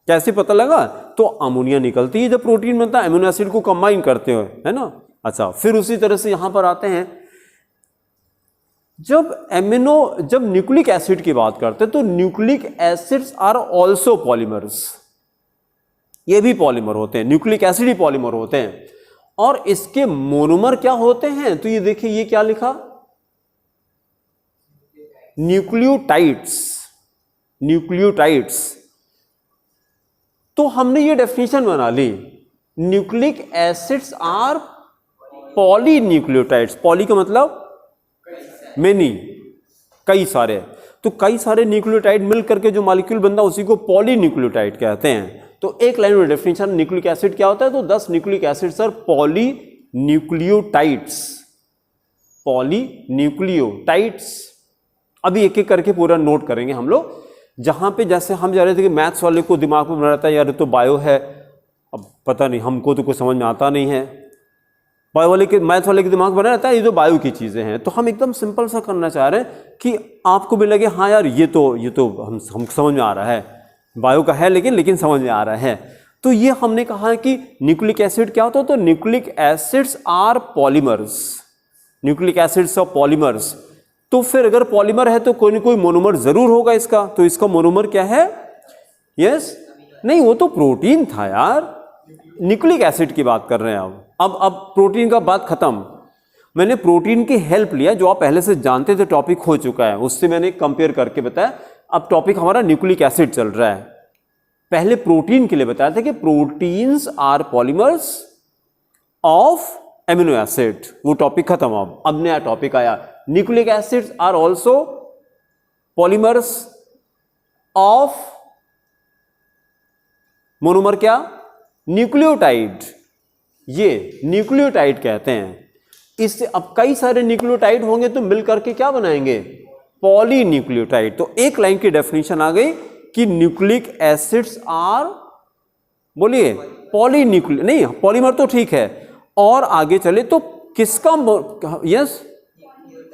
कैसे पता लगा, तो अमोनिया निकलती है जब प्रोटीन बनता है, एमिनो एसिड को कंबाइन करते हुए, है ना। अच्छा, फिर उसी तरह से यहां पर आते हैं, जब न्यूक्लिक एसिड की बात करते हैं तो nucleic acids are also polymers, ये भी पॉलीमर होते हैं, न्यूक्लिक एसिड ही पॉलीमर होते हैं। और इसके मोनोमर क्या होते हैं, तो ये देखिए, ये क्या लिखा, न्यूक्लियोटाइड्स, न्यूक्लियोटाइड्स। तो हमने ये डेफिनेशन बना ली, nucleic acids are polynucleotides. Poly का मतलब मेनी, कई सारे, तो कई सारे न्यूक्लियोटाइड मिल करके जो मॉलिक्यूल बनता है उसी को पॉलीन्यूक्लियोटाइड कहते हैं। तो एक लाइन में डेफिनेशन, न्यूक्लिक एसिड क्या होता है, तो 10 nucleic acids are polynucleotides, polynucleotides. अभी एक एक करके पूरा नोट करेंगे हम लोग। जहां पे जैसे हम जा रहे थे कि मैथ्स वाले को दिमाग में बना रहता है यार तो बायो है, अब पता नहीं, हमको तो कुछ समझ में आता नहीं है, बायो वाले के, मैथ वाले के दिमाग बना रहता है ये तो बायो की चीजें हैं। तो हम एकदम सिंपल सा करना चाह रहे हैं कि आपको भी लगे हाँ यार ये तो हम समझ में आ रहा है, बायो का है लेकिन समझ में आ रहा है। तो ये हमने कहा है कि न्यूक्लिक एसिड क्या होता है, तो nucleic acids are polymers, nucleic acids are polymers. तो फिर अगर पॉलीमर है तो कोई ना कोई मोनोमर जरूर होगा इसका, तो इसका मोनोमर क्या है, यस, नहीं वो तो प्रोटीन था यार, न्यूक्लिक एसिड की बात कर रहे हैं अब प्रोटीन का बात खत्म। मैंने प्रोटीन की हेल्प लिया, जो आप पहले से जानते थे, टॉपिक हो चुका है, उससे मैंने कंपेयर करके बताया। अब टॉपिक हमारा न्यूक्लिक एसिड चल रहा है। पहले प्रोटीन के लिए बताया था कि proteins are polymers of amino acid, वो टॉपिक खत्म। अब नया टॉपिक आया, nucleic acids are also polymers of monomer क्या, न्यूक्लियोटाइड, ये न्यूक्लियोटाइड कहते हैं। इससे अब कई सारे न्यूक्लियोटाइड होंगे तो मिलकर के क्या बनाएंगे, पॉलीन्यूक्लियोटाइड। तो एक लाइन की डेफिनेशन आ गई कि न्यूक्लिक एसिड्स आर, बोलिए, पॉलीन्यूक्लियो, नहीं पॉलीमर तो ठीक है, और आगे चले तो किसका, यस,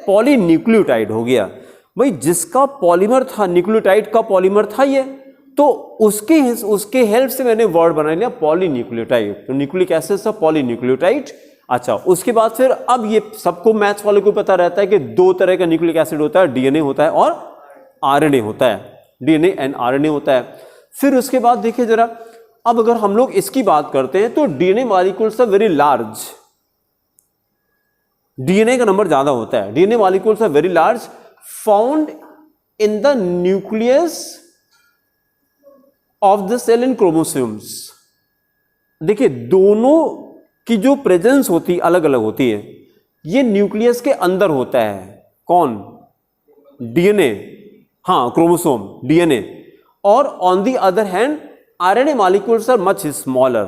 पॉलीन्यूक्लियोटाइड हो गया। भाई जिसका पॉलीमर था, न्यूक्लियोटाइड का पॉलीमर था ये, तो उसके हेल्प से मैंने वर्ड बना लिया पॉलीन्यूक्लियोटाइड। तो न्यूक्लिक एसिड से पॉलीन्यूक्लियोटाइड। अच्छा, उसके बाद फिर अब ये सबको मैथ्स वाले को पता रहता है कि दो तरह का न्यूक्लिक एसिड होता है, डीएनए होता है और आरएनए होता है, डीएनए एंड आरएनए होता है। फिर उसके बाद देखिए जरा, अब अगर हम लोग इसकी बात करते हैं तो DNA molecules are very large, DNA का नंबर ज्यादा होता है, DNA molecules are very large, found in the nucleus of the cell in chromosomes. देखिए दोनों की जो प्रेजेंस होती है अलग अलग होती है। ये न्यूक्लियस के अंदर होता है, कौन, डीएनए, हाँ क्रोमोसोम, डीएनए, और on the other hand RNA molecules are much smaller.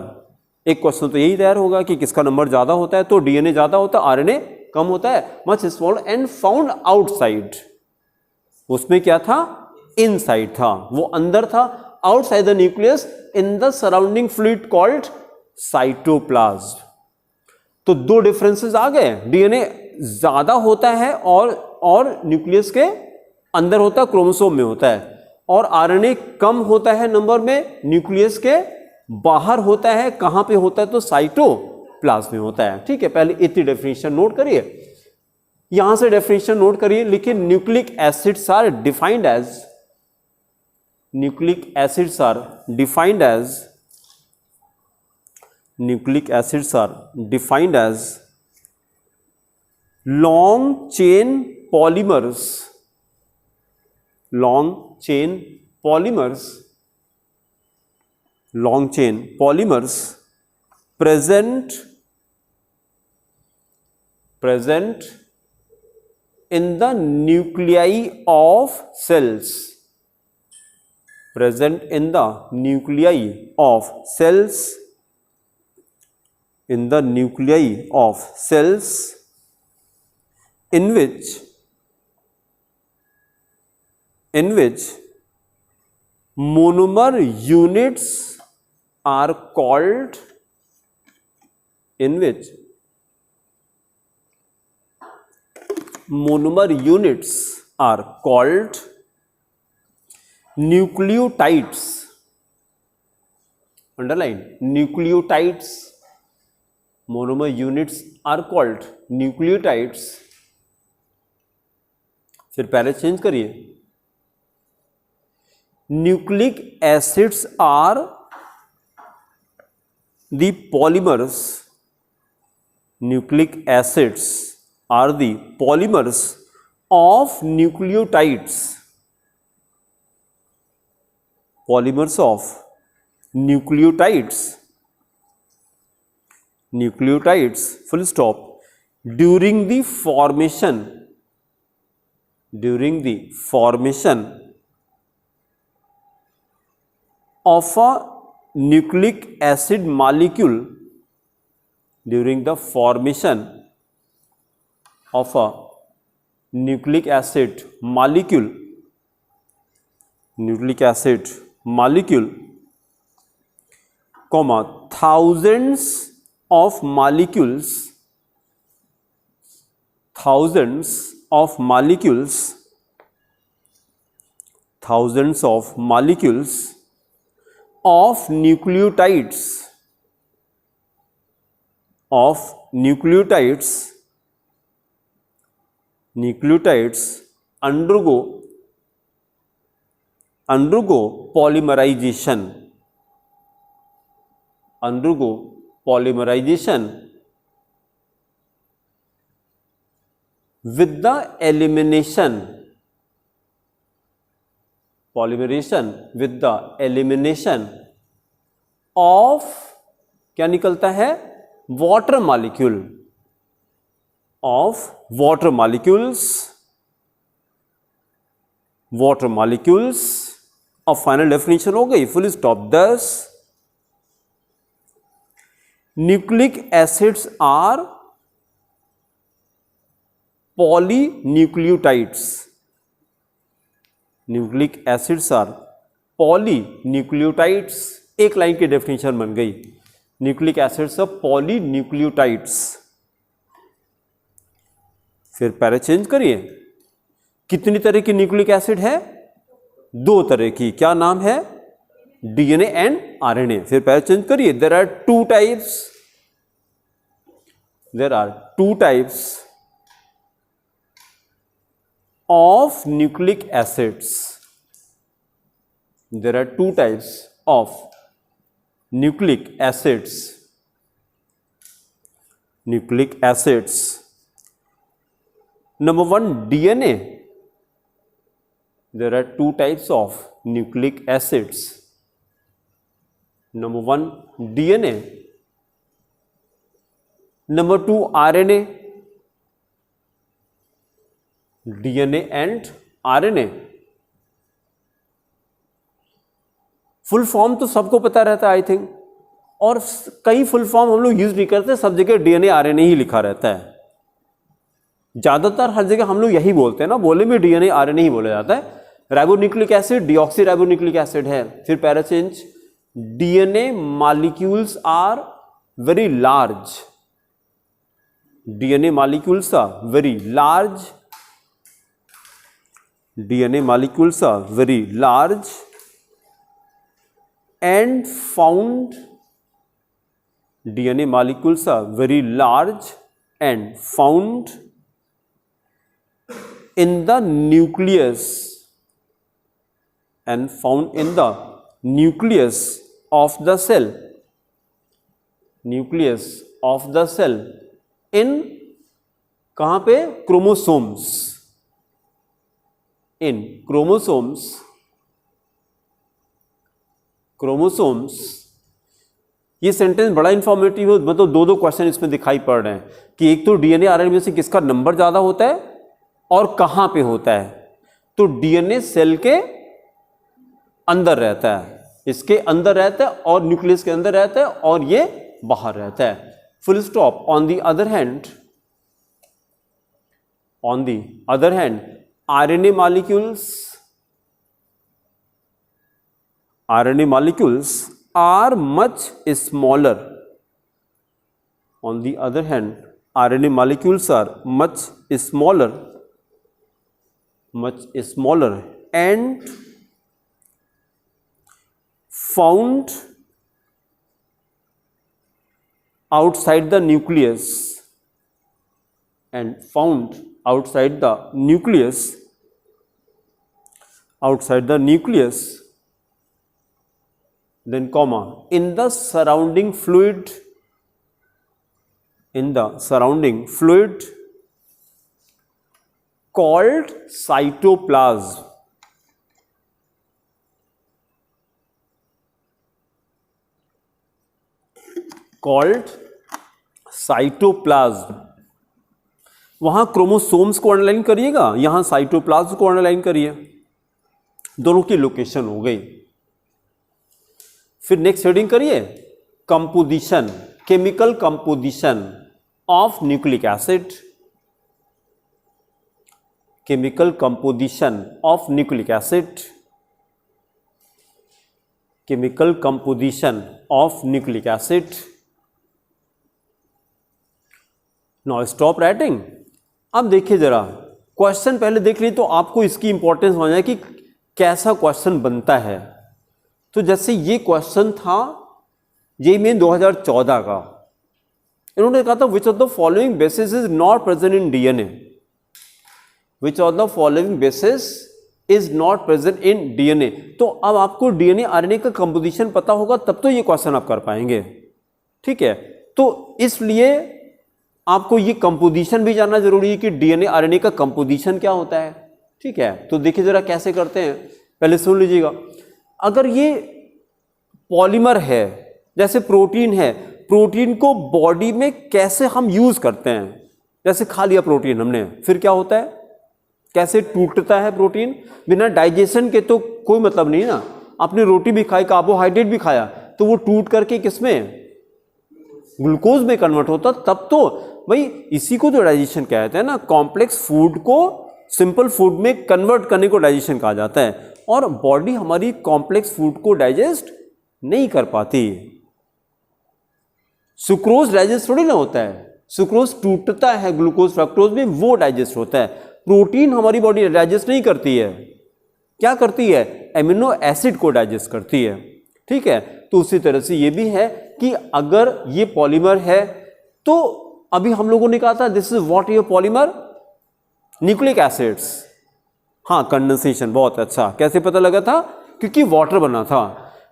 एक क्वेश्चन तो यही तैयार होगा कि किसका नंबर ज्यादा होता है, तो डीएनए ज्यादा होता है, आरएनए कम होता है, much smaller and found outside. उसमें क्या था, इनसाइड था, वो अंदर था, outside the nucleus in the surrounding fluid called cytoplasm. तो दो डिफरेंसेस आ गए, डीएनए ज्यादा होता है और न्यूक्लियस के अंदर होता है, क्रोमोसोम में होता है, और आरएनए कम होता है नंबर में, न्यूक्लियस के बाहर होता है। कहां पे होता है, तो साइटोप्लाज्म में होता है। ठीक है, पहले इतनी डेफिनेशन नोट करिए, यहां से डेफिनेशन नोट करिए। लेकिन nucleic acids are defined as, nucleic acids are defined as, nucleic acids are defined as long chain polymers, long chain polymers, long chain polymers present in the nuclei of cells, present in the nuclei of cells, in the nuclei of cells, in which monomer units are called, in which monomer units are called nucleotides. Underline, nucleotides. Monomer units are called nucleotides. फिर पहले change करिए, nucleic acids are the polymers, nucleic acids are the polymers of nucleotides, polymers of nucleotides, nucleotides, full stop, during the formation of a nucleic acid molecule, during the formation of a nucleic acid molecule, comma, thousands of molecules of nucleotides undergo polymerization with the elimination of, क्या निकलता है, water molecule, of water molecules. अब final definition हो गई, full stop. Thus nucleic acids are polynucleotides. Nucleic acids are polynucleotides. एक line की definition बन गई, न्यूक्लिक एसिड्स ऑफ पॉलीन्यूक्लियोटाइड्स. फिर पैरा चेंज करिए, कितनी तरह की न्यूक्लिक एसिड है, दो तरह की. क्या नाम है, डीएनए एंड आरएनए. फिर पैरा चेंज करिए, there are two types of nucleic acids. There are two types of nucleic acids. Number one, DNA. There are two types of nucleic acids. Number one, DNA. Number two, RNA. DNA and RNA. Full form तो सबको पता रहता है I think, और कई full form हम लोग use नहीं करते, सब जगह डीएनए आरएनए ही लिखा रहता है. ज्यादातर हर जगह हम लोग यही बोलते हैं ना, बोले में डीएनए आरएनए ही बोला जाता है. Ribonucleic acid deoxyribonucleic acid है. फिर para change, DNA molecules are very large. DNA molecules are very large. DNA molecules are very large and found. DNA molecules are very large and found in the nucleus of the cell. In कहाँ पे, chromosomes. In chromosomes chromosomes, ये sentence बड़ा informative है, मतलब दो question इसमें दिखाई पड़ रहे हैं कि एक तो डीएनए आरएनए में से किसका नंबर ज़्यादा होता है और कहाँ पे होता है। तो डीएनए सेल के अंदर रहता है, इसके अंदर रहता है और न्यूक्लियस के अंदर रहता है और ये बाहर रहता है, full stop. On the other hand RNA molecules are much smaller. On the other hand, RNA molecules are much smaller and found outside the nucleus then comma in the surrounding fluid called cytoplasm. वहां chromosomes को underline करिएगा, यहां cytoplasm को underline करिए, दोनों की location हो गई। फिर नेक्स्ट हेडिंग करिए, composition, chemical composition of nucleic acid. Chemical composition of nucleic acid, chemical composition of nucleic acid. Now stop writing. अब देखिए जरा क्वेश्चन पहले देख लीजिए तो आपको इसकी इंपॉर्टेंस हो जाए कि कैसा क्वेश्चन बनता है। तो जैसे ये क्वेश्चन था जेईई मेन 2014 का, इन्होंने कहा था which of the following basis is not present in DNA, which of the following basis is not present in DNA. तो अब आपको डीएनए आरएनए का कंपोजिशन पता होगा तब तो ये क्वेश्चन आप कर पाएंगे, ठीक है। तो इसलिए आपको ये कंपोजिशन भी जानना जरूरी है कि डीएनए आरएनए का कंपोजिशन क्या होता है, ठीक है। तो देखिए जरा कैसे करते हैं, पहले सुन लीजिएगा। अगर ये पॉलीमर है, जैसे प्रोटीन है, प्रोटीन को बॉडी में कैसे हम यूज करते हैं, जैसे खा लिया प्रोटीन हमने, फिर क्या होता है, कैसे टूटता है प्रोटीन। बिना डाइजेशन के तो कोई मतलब नहीं ना। आपने रोटी भी खाई, कार्बोहाइड्रेट भी खाया, तो वो टूट करके किसमें, ग्लूकोज में कन्वर्ट होता, तब तो भाई इसी को तो डाइजेशन कहते हैं ना। कॉम्प्लेक्स फूड को सिंपल फूड में कन्वर्ट करने को डाइजेशन कहा जाता है, और बॉडी हमारी कॉम्प्लेक्स फूड को डाइजेस्ट नहीं कर पाती। सुक्रोज डाइजेस्ट थोड़ी ना होता है, सुक्रोज टूटता है ग्लूकोज फ्रक्टोज में, वो डाइजेस्ट होता है। प्रोटीन हमारी बॉडी डाइजेस्ट नहीं करती है, क्या करती है, एमिनो एसिड को डाइजेस्ट करती है, ठीक है। तो उसी तरह से ये भी है कि अगर ये पॉलीमर है, तो अभी हम लोगों ने कहा था this is what your polymer, nucleic acids. हाँ, कंडेंसेशन, बहुत अच्छा। कैसे पता लगा था, क्योंकि वाटर बना था,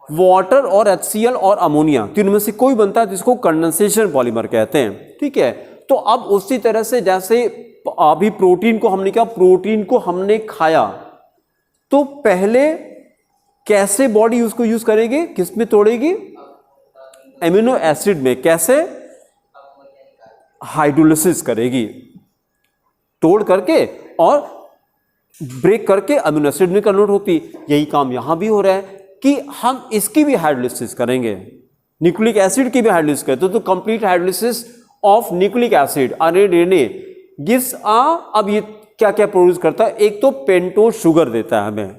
वाटर और HCl और अमोनिया, तीनों में से कोई बनता है जिसको कंडेंसेशन पॉलीमर कहते हैं, ठीक है। तो अब उसी तरह से जैसे अभी प्रोटीन को हमने क्या, प्रोटीन को हमने खाया, तो पहले कैसे बॉडी उसको यूज करेगी, किस में तोड़ेगी, एमिनो एसिड में। कैसे, हाइड्रोलिसिस करेगी, तोड़ करके और ब्रेक करके अमीनो एसिड में कन्वर्ट होती। यही काम यहां भी हो रहा है कि हम इसकी भी हाइड्रोलिसिस करेंगे, न्यूक्लिक एसिड की भी हाइड्रोलिसिस करते। तो complete hydrolysis of nucleic acid RNA gives अब ये क्या क्या प्रोड्यूस करता है, एक तो पेंटोज शुगर देता है हमें,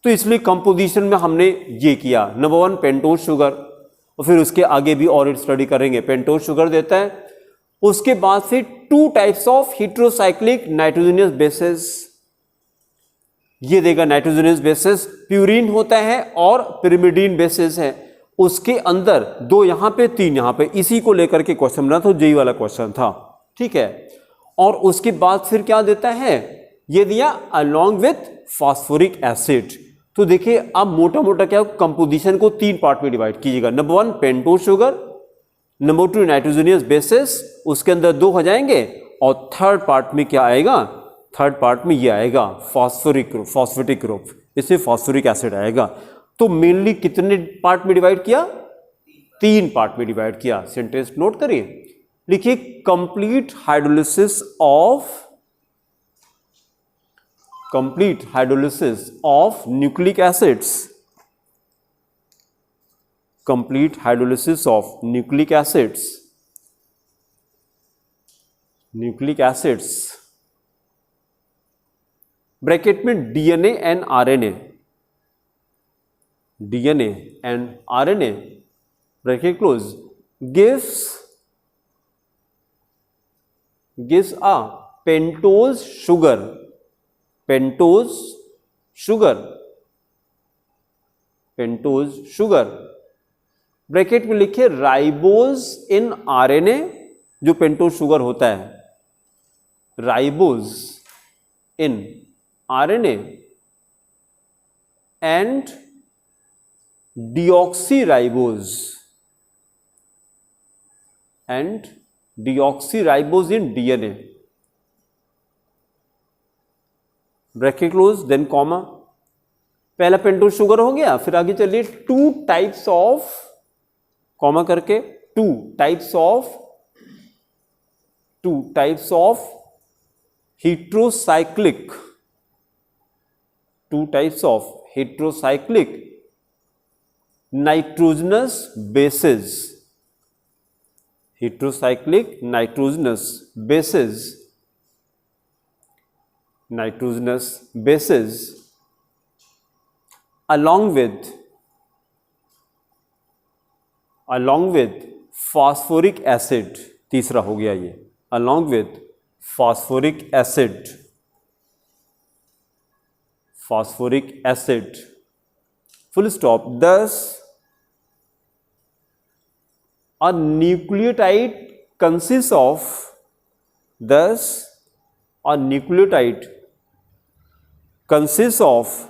तो इसलिए कंपोजिशन में हमने ये किया, नंबर 1 पेंटोज शुगर, और फिर उसके आगे भी और स्टडी करेंगे। पेंटोज शुगर देता है, उसके बाद फिर 2 types of heterocyclic nitrogenous bases, ये देगा नाइट्रोजनियस बेसिस, प्यूरिन होता है और पिरिमिडीन बेसिस है। उसके अंदर 2 यहां पे 3 यहां पे, इसी को लेकर के क्वेश्चन बना था, जेईई वाला क्वेश्चन था, ठीक है। और उसके बाद फिर क्या देता है, ये दिया अलोंग विथ फास्फोरिक एसिड। तो देखिए अब मोटा मोटा क्या, कंपोजिशन को 3 पार्ट में डिवाइड कीजिएगा। Number 1 pentose sugar, number 2 nitrogenous basis, उसके अंदर 2 हो जाएंगे, और थर्ड पार्ट में क्या आएगा, थर्ड पार्ट में ये आएगा फॉस्फोरिक ग्रुप, फॉस्फेटिक ग्रुप, इससे फॉस्फोरिक एसिड आएगा। तो मेनली कितने पार्ट में डिवाइड किया? 3 पार्ट में डिवाइड किया। सेंटेंस नोट करिए, लिखिए complete hydrolysis of nucleic acids, complete hydrolysis of nucleic acids, bracket में DNA and RNA, bracket close, gives a pentose sugar, bracket में लिखिए राइबोज इन आरएनए, जो पेंटोज शुगर होता है, ribose in RNA and deoxyribose in DNA, bracket close, then comma. पहला pentose sugar हो गया, फिर आगे चलिए 2 टाइप्स ऑफ, कॉमा करके, 2 types of heterocyclic nitrogenous bases along with phosphoric acid, तीसरा हो गया ये, along with phosphoric acid, full stop। Thus a nucleotide consists of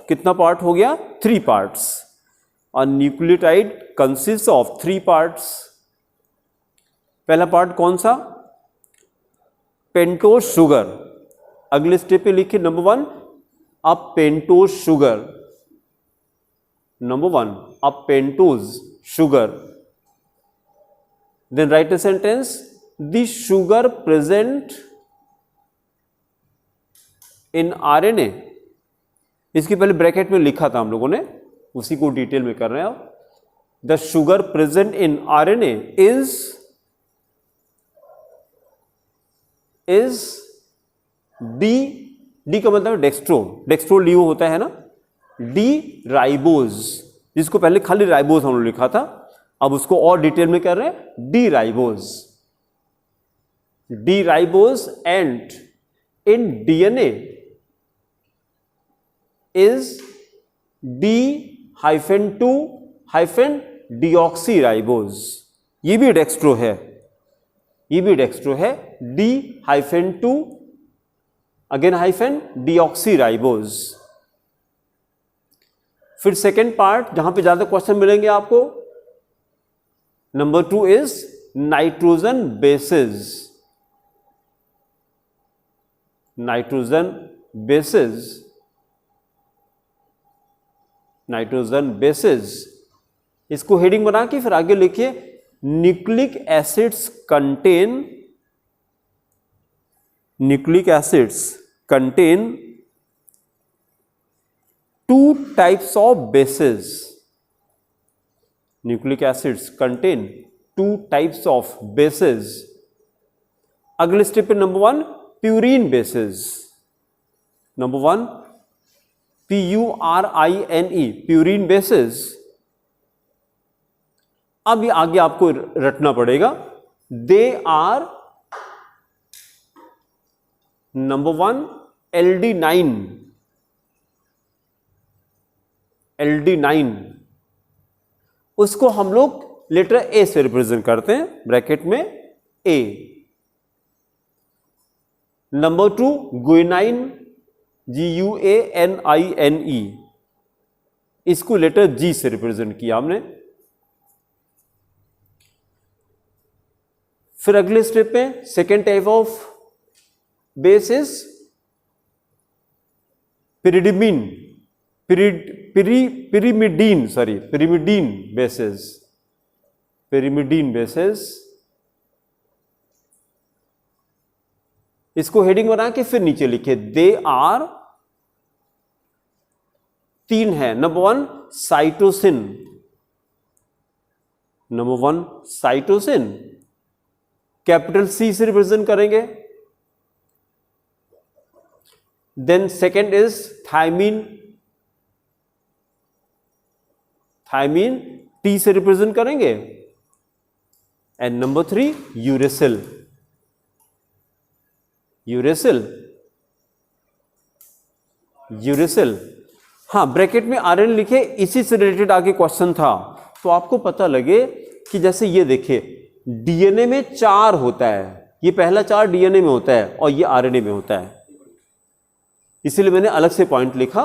कितना पार्ट हो गया? 3 parts। A nucleotide consists of 3 parts। पहला पार्ट कौन सा? Pentose sugar. अगले स्टेप पे लिखिए number 1 a pentose sugar. Then write a sentence, the sugar present in RNA, इसकी पहले ब्रैकेट में लिखा था हम लोगों ने, उसी को डिटेल में कर रहे हैं आप। The sugar present in RNA is D का मतलब डेक्स्ट्रो लियो होता है ना, डी राइबोज, जिसको पहले खाली राइबोज हमने लिखा था, अब उसको और डिटेल में कर रहे हैं, D ribose and in DNA is D-2-deoxyriboz, ये भी डेक्स्ट्रो है, D-2 अगेन हाइफन deoxyriboz। फिर सेकेंड पार्ट जहां पे ज्यादा क्वेश्चन मिलेंगे आपको, नंबर 2 इज नाइट्रोजन बेसेस, इसको हेडिंग बना के फिर आगे लिखिए nucleic acids contain 2 types of bases। Nucleic acids contain 2 types of bases। अगले स्टेप पे number 1 purine bases, number 1 PURINE purine bases. अब ये आगे आपको रटना पड़ेगा, दे आर नंबर 1 LD9, उसको हम लोग लेटर ए से रिप्रेजेंट करते हैं, ब्रैकेट में ए। नंबर 2 गुइनाइन, GUANINE, इसको लेटर जी से रिप्रेजेंट किया हमने। फिर अगले स्टेप पे second type of base is pyrimidine pyrimidine bases. इसको हेडिंग बना के फिर नीचे लिखे, दे आर, 3 है। नंबर 1 साइटोसिन, कैपिटल सी से रिप्रेजेंट करेंगे। Then second is thymine, T से रिप्रेजेंट करेंगे। एंड नंबर 3 यूरेसिल, हाँ ब्रैकेट में आरएन लिखे, इसी से रिलेटेड आगे क्वेश्चन था। तो आपको पता लगे कि जैसे ये देखिए डीएनए में 4 होता है, ये पहला 4 डीएनए में होता है और ये आरएनए में होता है, इसीलिए मैंने अलग से पॉइंट लिखा,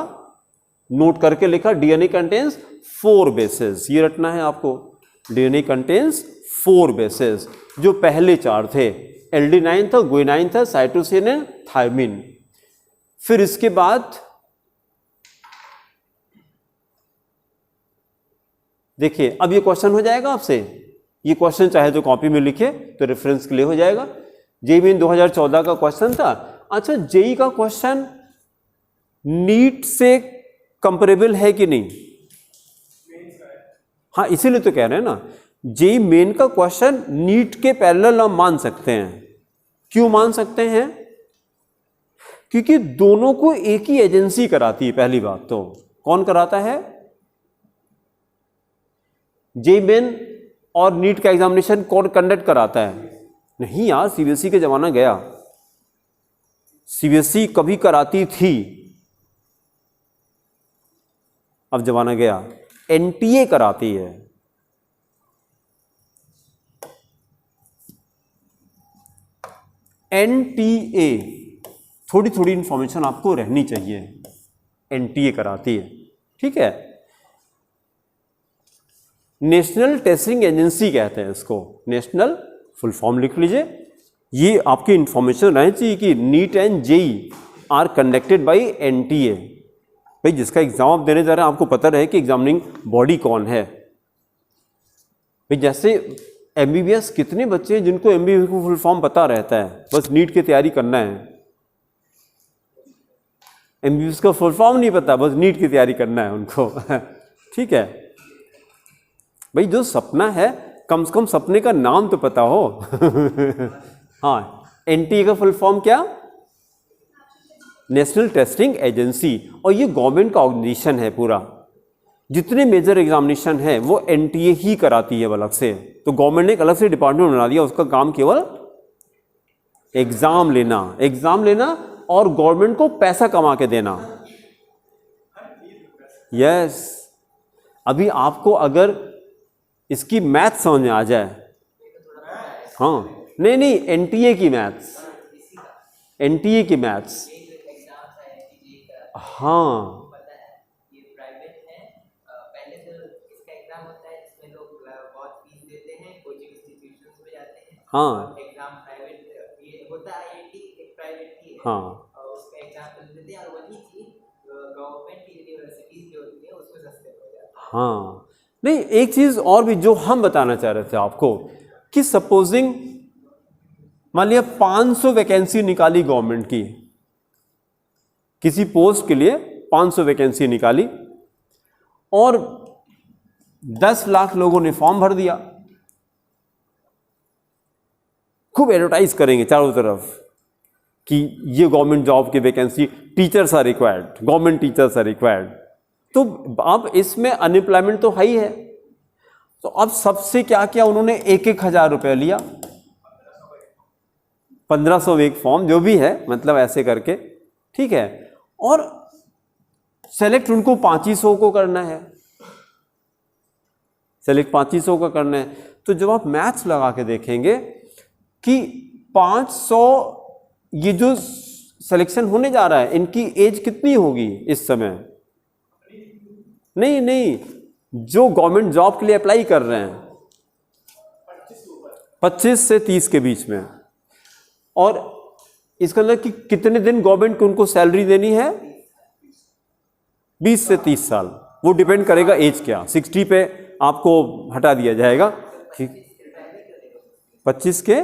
नोट करके लिखा, डीएनए कंटेन्स 4 बेसेस। ये रटना है आपको, डीएनए कंटेन्स 4 बेसेस। जो पहले 4 थे, एल्डिनाइन था, गुइनाइन था, साइटोसिन एंड थायमीन। फिर इसके बाद देखिए, अब ये क्वेश्चन हो जाएगा आपसे, ये क्वेश्चन चाहे तो कॉपी में लिखे तो रेफरेंस के लिए हो जाएगा। जेईई मेन 2014 का क्वेश्चन था। अच्छा, जेईई का क्वेश्चन नीट से कंपेरेबल है कि नहीं? हाँ, इसीलिए तो कह रहे हैं ना, जेईई मेन का क्वेश्चन नीट के पैरेलल हम मान सकते हैं। क्यों मान सकते हैं? क्योंकि दोनों को एक ही एजेंसी कराती है। पहली बात तो कौन कराता है? जेईई मेन और नीट का एग्जामिनेशन कौन कंडक्ट कराता है? नहीं यार, सीबीएसई के जमाना गया। सीबीएसई कभी कराती थी, अब जमाना गया, एनटीए कराती है। एनटीए, थोड़ी थोड़ी इंफॉर्मेशन आपको रहनी चाहिए, एनटीए कराती है, ठीक है। नेशनल टेस्टिंग एजेंसी कहते हैं इसको, नेशनल, फुल फॉर्म लिख लीजिए। ये आपकी इंफॉर्मेशन रहनी चाहिए कि NEET and JEE are conducted by NTA. भाई जिसका एग्जाम आप देने जा रहे हैं आपको पता रहे कि एग्जामिनिंग बॉडी कौन है। भाई जैसे एमबीबीएस, कितने बच्चे हैं जिनको एमबीबीएस को फुल फॉर्म पता रहता है, बस नीट की तैयारी करना है। एमबीबीएस का फुल फॉर्म नहीं पता, बस नीट की तैयारी करना है उनको ठीक है भाई, जो सपना है कम से कम सपने का नाम तो पता हो हाँ, एनटीए का फुल फॉर्म क्या? National testing agency. और ये गवर्नमेंट का ऑर्गेनाइजेशन है पूरा, जितने मेजर एग्जामिनेशन है वो एनटीए ही कराती है अलग से। तो गवर्नमेंट ने एक अलग से डिपार्टमेंट बना दिया, उसका काम केवल एग्जाम लेना और गवर्नमेंट को पैसा कमा के देना। यस, अभी आपको अगर इसकी मैथ समझ में आ जाए, हाँ नहीं, एनटीए की मैथ्स, एनटीए की मैथ्स, हाँ हाँ एग्जाम प्राइवेट ये होता है, आईआईटी एक प्राइवेट की है, हाँ, और उसका एग्जाम तो देते हैं, और वही चीज गवर्नमेंट की यूनिवर्सिटीज जो होती है उसमें सस्ते हो जाता है। हाँ नहीं, एक चीज और भी जो हम बताना चाह रहे थे आपको कि सपोजिंग मान लिया 500 वैकेंसी निकाली गवर्नमेंट की, किसी पोस्ट के लिए 500 वैकेंसी निकाली और 10 लाख लोगों ने फॉर्म भर दिया। खूब एडवर्टाइज करेंगे चारों तरफ कि ये गवर्नमेंट जॉब की vacancy, teachers are required, government teachers are required. तो अब इसमें अनएम्प्लॉयमेंट तो हाई है, तो अब सबसे क्या किया उन्होंने, 1-1 हज़ार रुपये लिया, 1500 एक फॉर्म, जो भी है मतलब ऐसे करके, ठीक है। और सेलेक्ट उनको 2500 को करना है, सेलेक्ट 2500 का करना है। तो जब आप मैथ्स लगा के देखेंगे कि 500 ये जो सिलेक्शन होने जा रहा है, इनकी एज कितनी होगी इस समय? नहीं, जो गवर्नमेंट जॉब के लिए अप्लाई कर रहे हैं 25 से 30 के बीच में। और इसका मतलब कि कितने दिन गवर्नमेंट को उनको सैलरी देनी है? 20 से 30 साल, वो डिपेंड करेगा एज क्या। 60 पे आपको हटा दिया जाएगा, ठीक। 25 के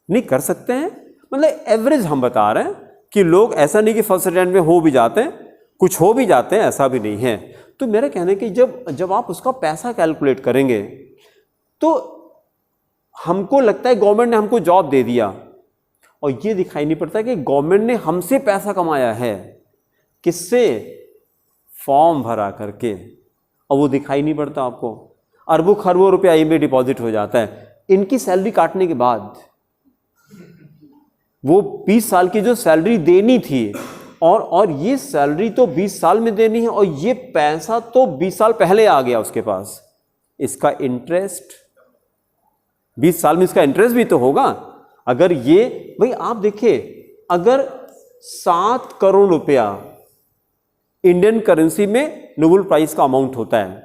नहीं कर सकते हैं, मतलब एवरेज हम बता रहे हैं कि लोग, ऐसा नहीं कि फर्स्ट रिटायरमेंट में हो भी जाते हैं, कुछ हो भी जाते हैं, ऐसा भी नहीं है। तो मेरा कहना है कि जब आप उसका पैसा कैलकुलेट करेंगे तो हमको लगता है गवर्नमेंट ने हमको जॉब दे दिया, और ये दिखाई नहीं पड़ता कि गवर्नमेंट ने हमसे पैसा कमाया है। किससे? फॉर्म भरा करके, और वो दिखाई नहीं पड़ता आपको। अरबों खरबों रुपया इनमें डिपॉजिट हो जाता है। इनकी सैलरी काटने के बाद वो 20 साल की जो सैलरी देनी थी, और ये सैलरी तो 20 साल में देनी है, और ये पैसा तो 20 साल पहले आ गया उसके पास। इसका इंटरेस्ट 20 साल में, इसका इंटरेस्ट भी तो होगा। अगर ये, भाई आप देखिए, अगर 7 करोड़ रुपया इंडियन करेंसी में नोबेल प्राइज का अमाउंट होता है,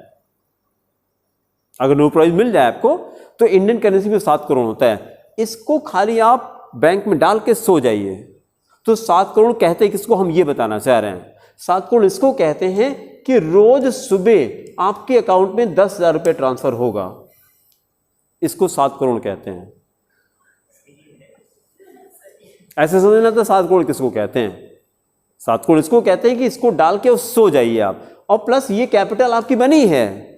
अगर नोबेल प्राइज मिल जाए आपको तो इंडियन करेंसी में 7 करोड़ होता है। इसको खाली आप बैंक में डाल के सो जाइए तो 7 करोड़ कहते हैं किसको? हम ये बताना चाह रहे हैं, 7 करोड़ इसको कहते हैं कि रोज सुबह आपके अकाउंट में 10,000 रुपये ट्रांसफर होगा। इसको 7 करोड़ कहते हैं। ऐसे समझना तो 7 करोड़ किसको कहते हैं? 7 करोड़ इसको कहते हैं कि इसको डाल के सो जाइए आप, और प्लस ये कैपिटल आपकी बनी है।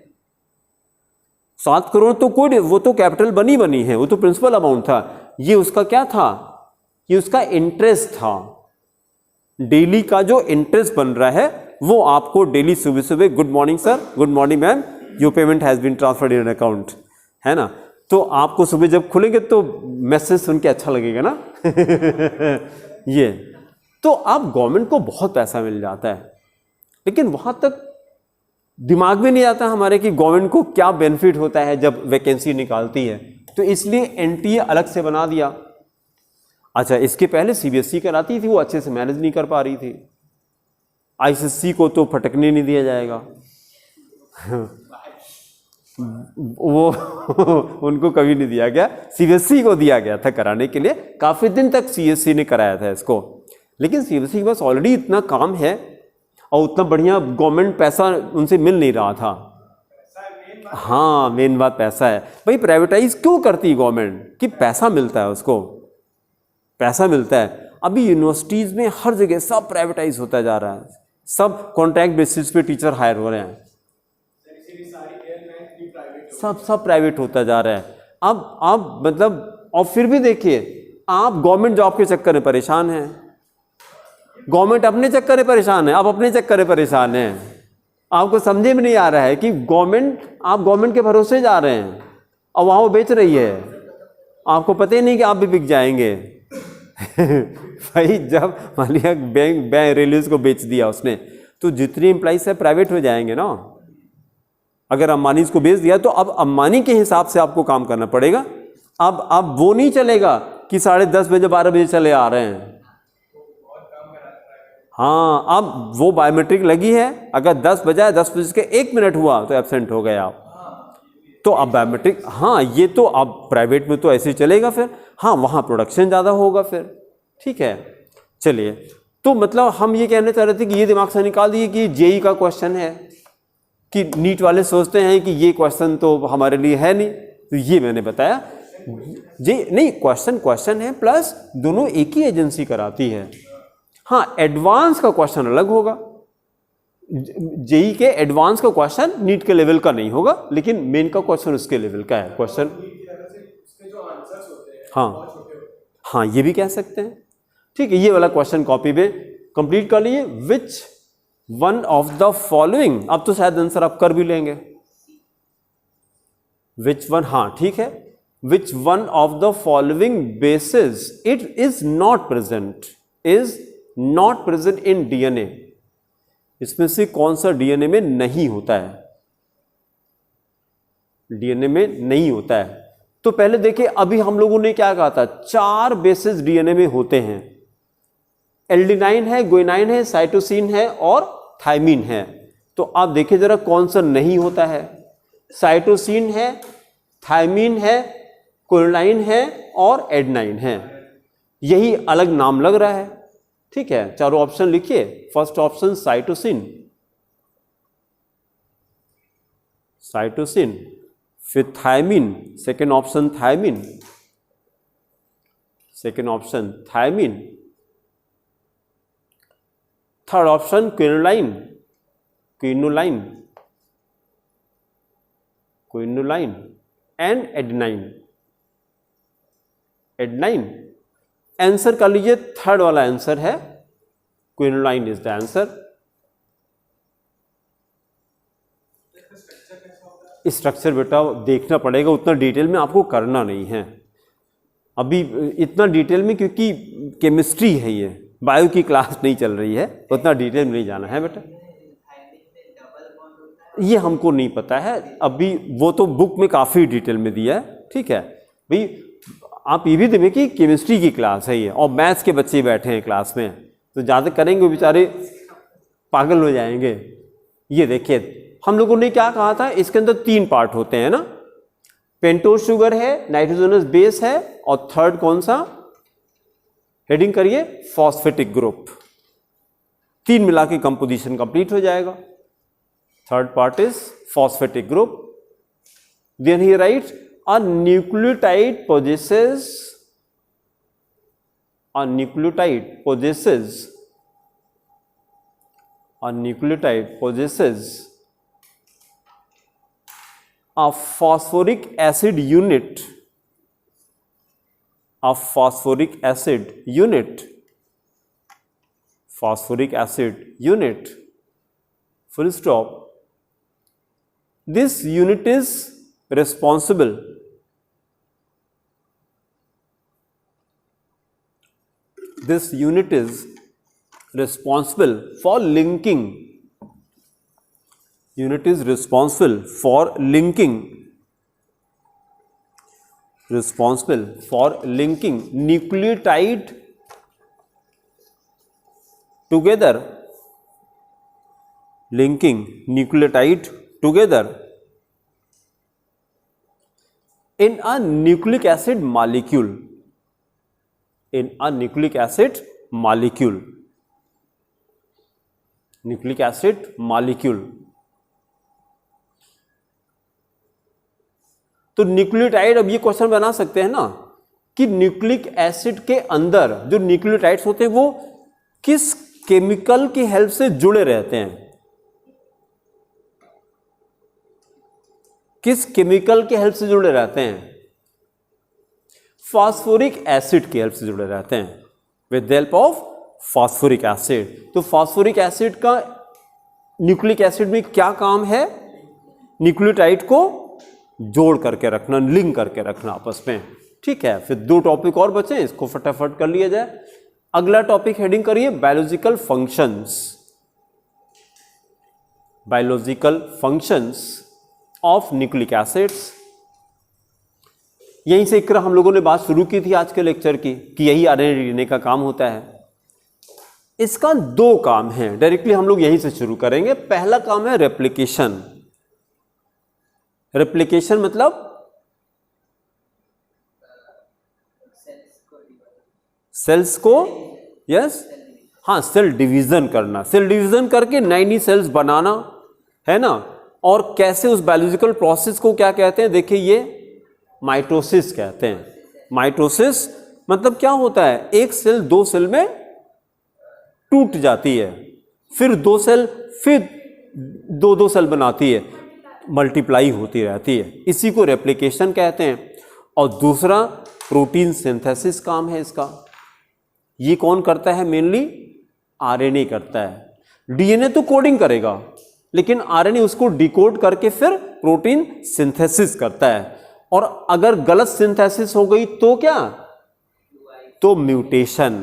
7 करोड़ तो कोई, वो तो कैपिटल बनी है, वो तो प्रिंसिपल अमाउंट था। ये उसका क्या था? ये उसका इंटरेस्ट था। डेली का जो इंटरेस्ट बन रहा है वो आपको डेली सुबह सुबह, good morning sir, good morning ma'am, your payment has been transferred in account, है ना। तो आपको सुबह जब खुलेंगे तो मैसेज सुन के अच्छा लगेगा ना। ये तो अब गवर्नमेंट को बहुत पैसा मिल जाता है, लेकिन वहां तक दिमाग में नहीं आता हमारे कि गवर्नमेंट को क्या बेनिफिट होता है जब वैकेंसी निकालती है। तो इसलिए एनटीए अलग से बना दिया। अच्छा, इसके पहले सीबीएसई कराती थी, वो अच्छे से मैनेज नहीं कर पा रही थी। आईसीएसई को तो फटकने नहीं दिया जाएगा। वो उनको कभी नहीं दिया गया, सीबीएसई को दिया गया था कराने के लिए। काफी दिन तक सीबीएसई ने कराया था इसको, लेकिन सीबीएसई के पास ऑलरेडी इतना काम है और उतना बढ़िया गवर्नमेंट पैसा उनसे मिल नहीं रहा था। हाँ, मेन बात पैसा है। भाई प्राइवेटाइज क्यों करती है गवर्नमेंट? कि पैसा मिलता है, उसको पैसा मिलता है। अभी यूनिवर्सिटीज में हर जगह सब प्राइवेटाइज होता जा रहा है, सब कॉन्ट्रैक्ट बेसिस पे टीचर हायर हो रहे हैं, सब प्राइवेट होता जा रहा है। अब मतलब, और फिर भी देखिए, आप गवर्नमेंट जॉब के चक्कर में परेशान हैं, गवर्नमेंट अपने चक्कर में परेशान है, आप अपने चक्कर में परेशान हैं। आपको समझे में नहीं आ रहा है कि आप गवर्नमेंट के भरोसे जा रहे हैं और वहाँ वो बेच रही है, आपको पता ही नहीं कि आप भी बिक जाएंगे। भाई जब मान लिया बैंक रेलवेज को बेच दिया उसने, तो जितने एम्प्लॉइज है प्राइवेट हो जाएंगे ना। अगर अंबानी को बेच दिया तो अब अंबानी के हिसाब से आपको काम करना पड़ेगा। अब वो नहीं चलेगा कि 10:30 बजे 12 बजे चले आ रहे हैं। हाँ, अब वो बायोमेट्रिक लगी है, अगर 10 बजे 10 बजे के 1 मिनट हुआ तो एब्सेंट हो गए आप। तो अब बायोमेट्रिक, हाँ ये तो अब प्राइवेट में तो ऐसे ही चलेगा फिर। हाँ, वहाँ प्रोडक्शन ज़्यादा होगा फिर, ठीक है। चलिए, तो मतलब हम ये कहने चाह रहे थे कि ये दिमाग से निकाल दिए कि जेई का क्वेश्चन है, कि नीट वाले सोचते हैं कि ये क्वेश्चन तो हमारे लिए है नहीं, तो ये मैंने बताया जी नहीं, क्वेश्चन है, प्लस दोनों एक ही एजेंसी कराती है। हाँ, एडवांस का क्वेश्चन अलग होगा, जेई के एडवांस का क्वेश्चन नीट के लेवल का नहीं होगा, लेकिन मेन का क्वेश्चन उसके लेवल का है क्वेश्चन। हाँ, ये भी कह सकते हैं, ठीक है। ये वाला क्वेश्चन कॉपी में कंप्लीट कर लिए। Which one of the following, अब तो शायद आंसर आप कर भी लेंगे। विच वन, हाँ ठीक है। Which one of the following basis it is not present in DNA, इसमें से कौन सा डीएनए में नहीं होता है? डीएनए में नहीं होता है। तो पहले देखिए, अभी हम लोगों ने क्या कहा था, 4 बेसिस डीएनए में होते हैं। एल्डिनाइन है, गुआनिन है, साइटोसिन है और थायमिन है। तो आप देखिए जरा कौन सा नहीं होता है। साइटोसिन है, थायमिन है, गुआनिन है और एडेनाइन है। यही अलग नाम लग रहा है, ठीक है। चारों ऑप्शन लिखिए। फर्स्ट ऑप्शन साइटोसिन, साइटोसिन, फिर thymine, second option thymine, second option thymine, third option quinoline, quinoline, quinoline and adenine, adenine. Answer कर लीजिए, थर्ड वाला आंसर है quinoline is the answer. Structure बेटा देखना पड़ेगा, उतना डिटेल में आपको करना नहीं है अभी, इतना डिटेल में, क्योंकि केमिस्ट्री है ये, बायो की क्लास नहीं चल रही है, उतना डिटेल में नहीं जाना है बेटा। ये हमको नहीं पता है अभी, वो तो बुक में काफ़ी डिटेल में दिया है, ठीक है भाई। आप ये भी देखें कि केमिस्ट्री की क्लास है ये, और मैथ्स के बच्चे बैठे हैं क्लास में, तो ज़्यादा करेंगे बेचारे पागल हो जाएंगे। ये देखिए हम लोगों ने क्या कहा था, इसके अंदर 3 पार्ट होते हैं ना, पेंटोज शुगर है, नाइट्रोजनस बेस है, और थर्ड कौन सा, हेडिंग करिए फॉस्फेटिक ग्रुप। 3 मिला के कंपोजिशन कंप्लीट हो जाएगा। Third part is phosphatic group. Then he writes a nucleotide possesses a nucleotide possesses a nucleotide possesses a phosphoric acid unit, a phosphoric acid unit, phosphoric acid unit, full stop. This unit is responsible for linking, unit is responsible for linking nucleotide together, linking nucleotide together in a nucleic acid molecule, in a nucleic acid molecule, nucleic acid molecule। तो nucleotide, अब ये question बना सकते हैं ना कि nucleic acid के अंदर जो न्यूक्लियोटाइड्स होते हैं वो किस केमिकल की हेल्प से जुड़े रहते हैं, किस केमिकल की हेल्प से जुड़े रहते हैं, फास्फोरिक एसिड की हेल्प से जुड़े रहते हैं, with the help of phosphoric acid. तो फास्फोरिक एसिड का न्यूक्लिक एसिड में क्या काम है, न्यूक्लियोटाइड को जोड़ करके रखना, लिंक करके रखना आपस में, ठीक है। फिर 2 टॉपिक और बचे, इसको फटाफट कर लिया जाए। अगला टॉपिक हेडिंग करिए biological functions, biological functions of nucleic acids. यहीं से हम लोगों ने बात शुरू की थी आज के लेक्चर की कि यही आरएनए डीएनए का काम होता है। इसका 2 काम हैं, डायरेक्टली हम लोग यहीं से शुरू करेंगे। पहला काम है रेप्लिकेशन। रेप्लिकेशन मतलब सेल्स को, यस, हाँ, सेल डिवीजन करना, सेल डिवीजन करके नई नई सेल्स बनाना, है ना। और कैसे, उस बायोलॉजिकल प्रोसेस को क्या कहते हैं, देखिए ये माइटोसिस कहते हैं। माइटोसिस मतलब क्या होता है, एक सेल 2 सेल में टूट जाती है, फिर 2 सेल फिर 2 सेल बनाती है, मल्टीप्लाई होती रहती है, इसी को रेप्लिकेशन कहते हैं। और दूसरा प्रोटीन सिंथेसिस काम है इसका। ये कौन करता है, मेनली आरएनए करता है। डीएनए तो कोडिंग करेगा, लेकिन आरएनए उसको डिकोड करके फिर प्रोटीन सिंथेसिस करता है। और अगर गलत सिंथेसिस हो गई तो क्या, तो म्यूटेशन।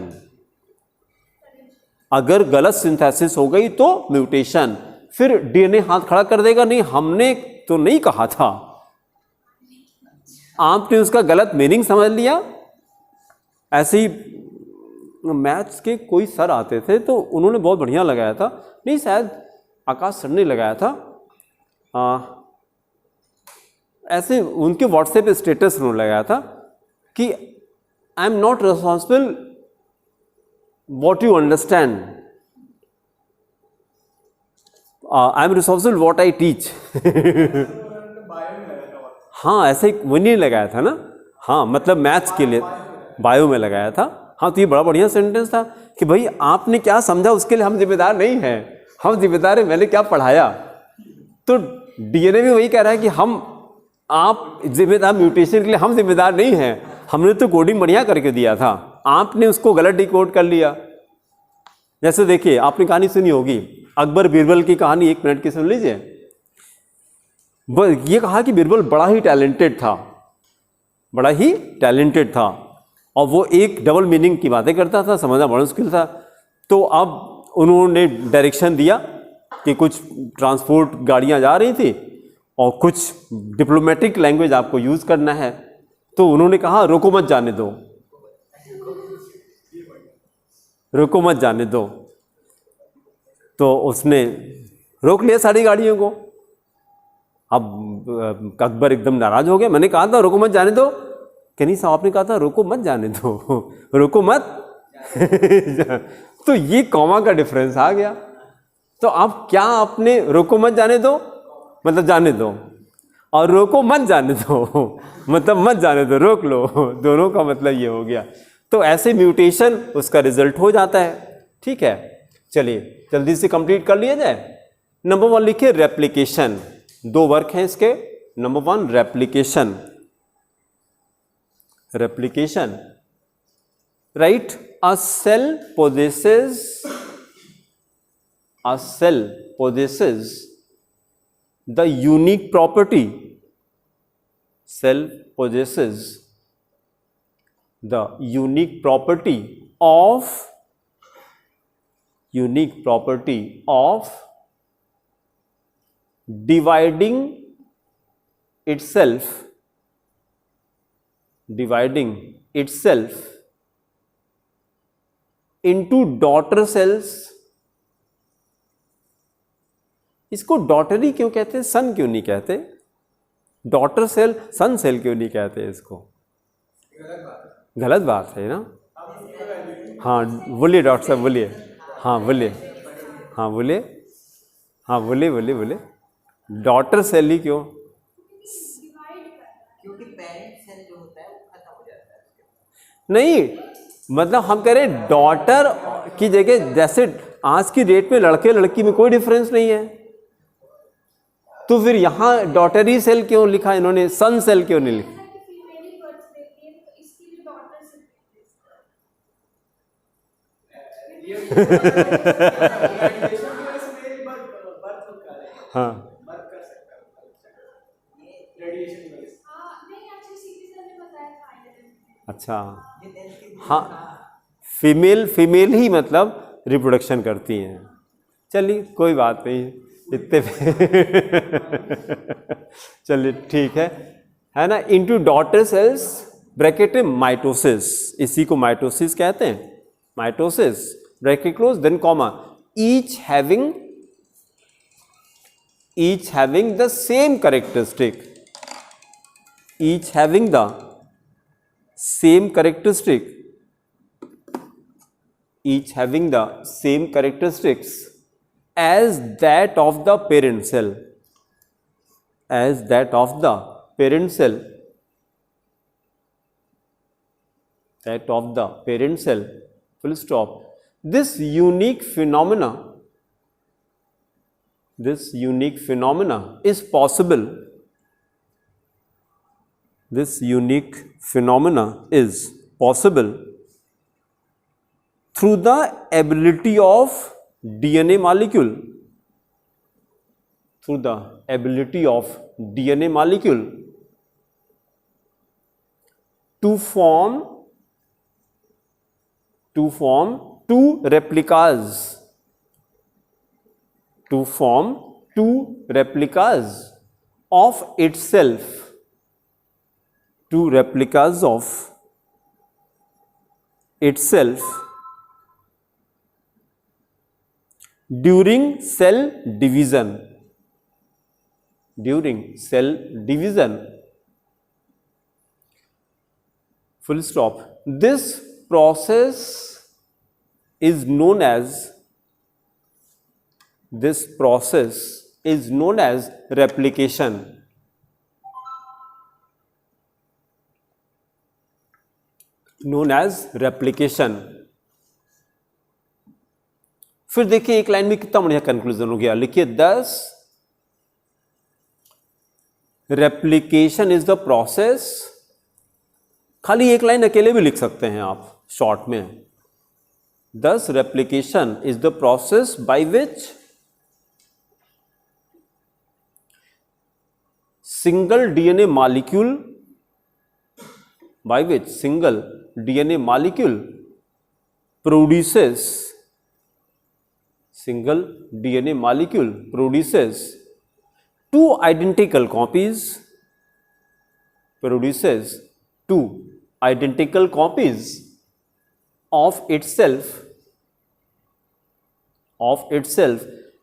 अगर गलत सिंथेसिस हो गई तो म्यूटेशन, फिर डीएनए हाथ खड़ा कर देगा, नहीं हमने तो नहीं कहा था, आपने उसका गलत मीनिंग समझ लिया। ऐसे ही मैथ्स के कोई सर आते थे तो उन्होंने बहुत बढ़िया लगाया था, नहीं शायद आकाश सर ने लगाया था, ऐसे उनके व्हाट्सएप स्टेटस उन्होंने लगाया था कि I am not responsible what you understand, I am responsible what I teach. हाँ ऐसे वो नहीं लगाया था ना, हाँ मतलब मैथ्स के लिए बायो में लगाया था। हाँ तो ये बड़ा बढ़िया सेंटेंस था कि भाई आपने क्या समझा उसके लिए हम जिम्मेदार नहीं हैं, हम जिम्मेदार हैं मैंने क्या पढ़ाया। तो डीएनए भी वही कह रहा है कि आप जिम्मेदार, म्यूटेशन के लिए हम जिम्मेदार नहीं हैं, हमने तो कोडिंग बढ़िया करके दिया था, आपने उसको गलत डिकोड कर लिया। जैसे देखिए आपने कहानी सुनी होगी अकबर बीरबल की कहानी, 1 मिनट की सुन लीजिए। ये कहा कि बीरबल बड़ा ही टैलेंटेड था, बड़ा ही टैलेंटेड था, और वो एक डबल मीनिंग की बातें करता था, समझना बड़ा मुश्किल था। तो अब उन्होंने डायरेक्शन दिया कि कुछ ट्रांसपोर्ट गाड़ियां जा रही थी और कुछ डिप्लोमेटिक लैंग्वेज आपको यूज़ करना है, तो उन्होंने कहा रोको मत जाने दो, रोको मत जाने दो। तो उसने रोक लिया सारी गाड़ियों को। अब अकबर एकदम नाराज हो गया, मैंने कहा था रोको मत जाने दो, कि नहीं साहब आपने कहा था रोको मत जाने दो, रोको मत तो ये कॉमा का डिफरेंस आ गया। तो आप क्या, आपने रोको मत जाने दो मतलब जाने दो, और रोको मत जाने दो मतलब मत जाने दो, रोक लो, दोनों का मतलब ये हो गया। तो ऐसे म्यूटेशन उसका रिजल्ट हो जाता है। ठीक है, चलिए जल्दी से कंप्लीट कर लिया जाए। नंबर 1 लिखिए रेप्लिकेशन, 2 वर्क हैं इसके। Number 1 replication, replication, right. A cell possesses the unique property, cell possesses the unique property of dividing itself into daughter cells। इसको डॉटर ही क्यों कहते हैं, सन क्यों नहीं कहते? डॉटर सेल, सन सेल क्यों नहीं कहते इसको? गलत बात है ना। हाँ बोलिए डॉक्टर साहब, बोलिए। हाँ बोलिए, हाँ बोलिए, हाँ बोलिए बोलिए बोलिए। डॉटर सेल ही क्यों? क्योंकि पेरेंट सेल जो होता है वो खत्म हो जाता है। नहीं, मतलब हम कह रहे हैं डॉटर की जगह, जैसे आज की डेट में लड़के लड़की में कोई डिफरेंस नहीं है, तो फिर यहां डॉटरी सेल क्यों लिखा इन्होंने, सन सेल क्यों नहीं लिखा? हाँ अच्छा, हाँ फीमेल ही मतलब रिप्रोडक्शन करती हैं। चलिए कोई बात नहीं, इतने चलिए ठीक है ना। इनटू डॉटर सेल्स ब्रैकेट में माइटोसिस, इसी को माइटोसिस कहते हैं, mitosis bracket close then comma, each having the same characteristic, each having the same characteristic, each having the same characteristics as that of the parent cell, as that of the parent cell, that of the parent cell, full stop. This unique phenomena is possible, this unique phenomena is possible through the ability of DNA molecule, through the ability of DNA molecule to form two replicas, to form two replicas of itself, two replicas of itself during cell division, full stop. This process is known as replication. Known as replication. फिर देखिए एक line में कितना बढ़िया conclusion हो गया, लिखिए दस रेप्लिकेशन इज द प्रोसेस, खाली एक लाइन अकेले भी लिख सकते हैं आप शॉर्ट में, दस replication is the process by which single DNA molecule produces two identical copies of itself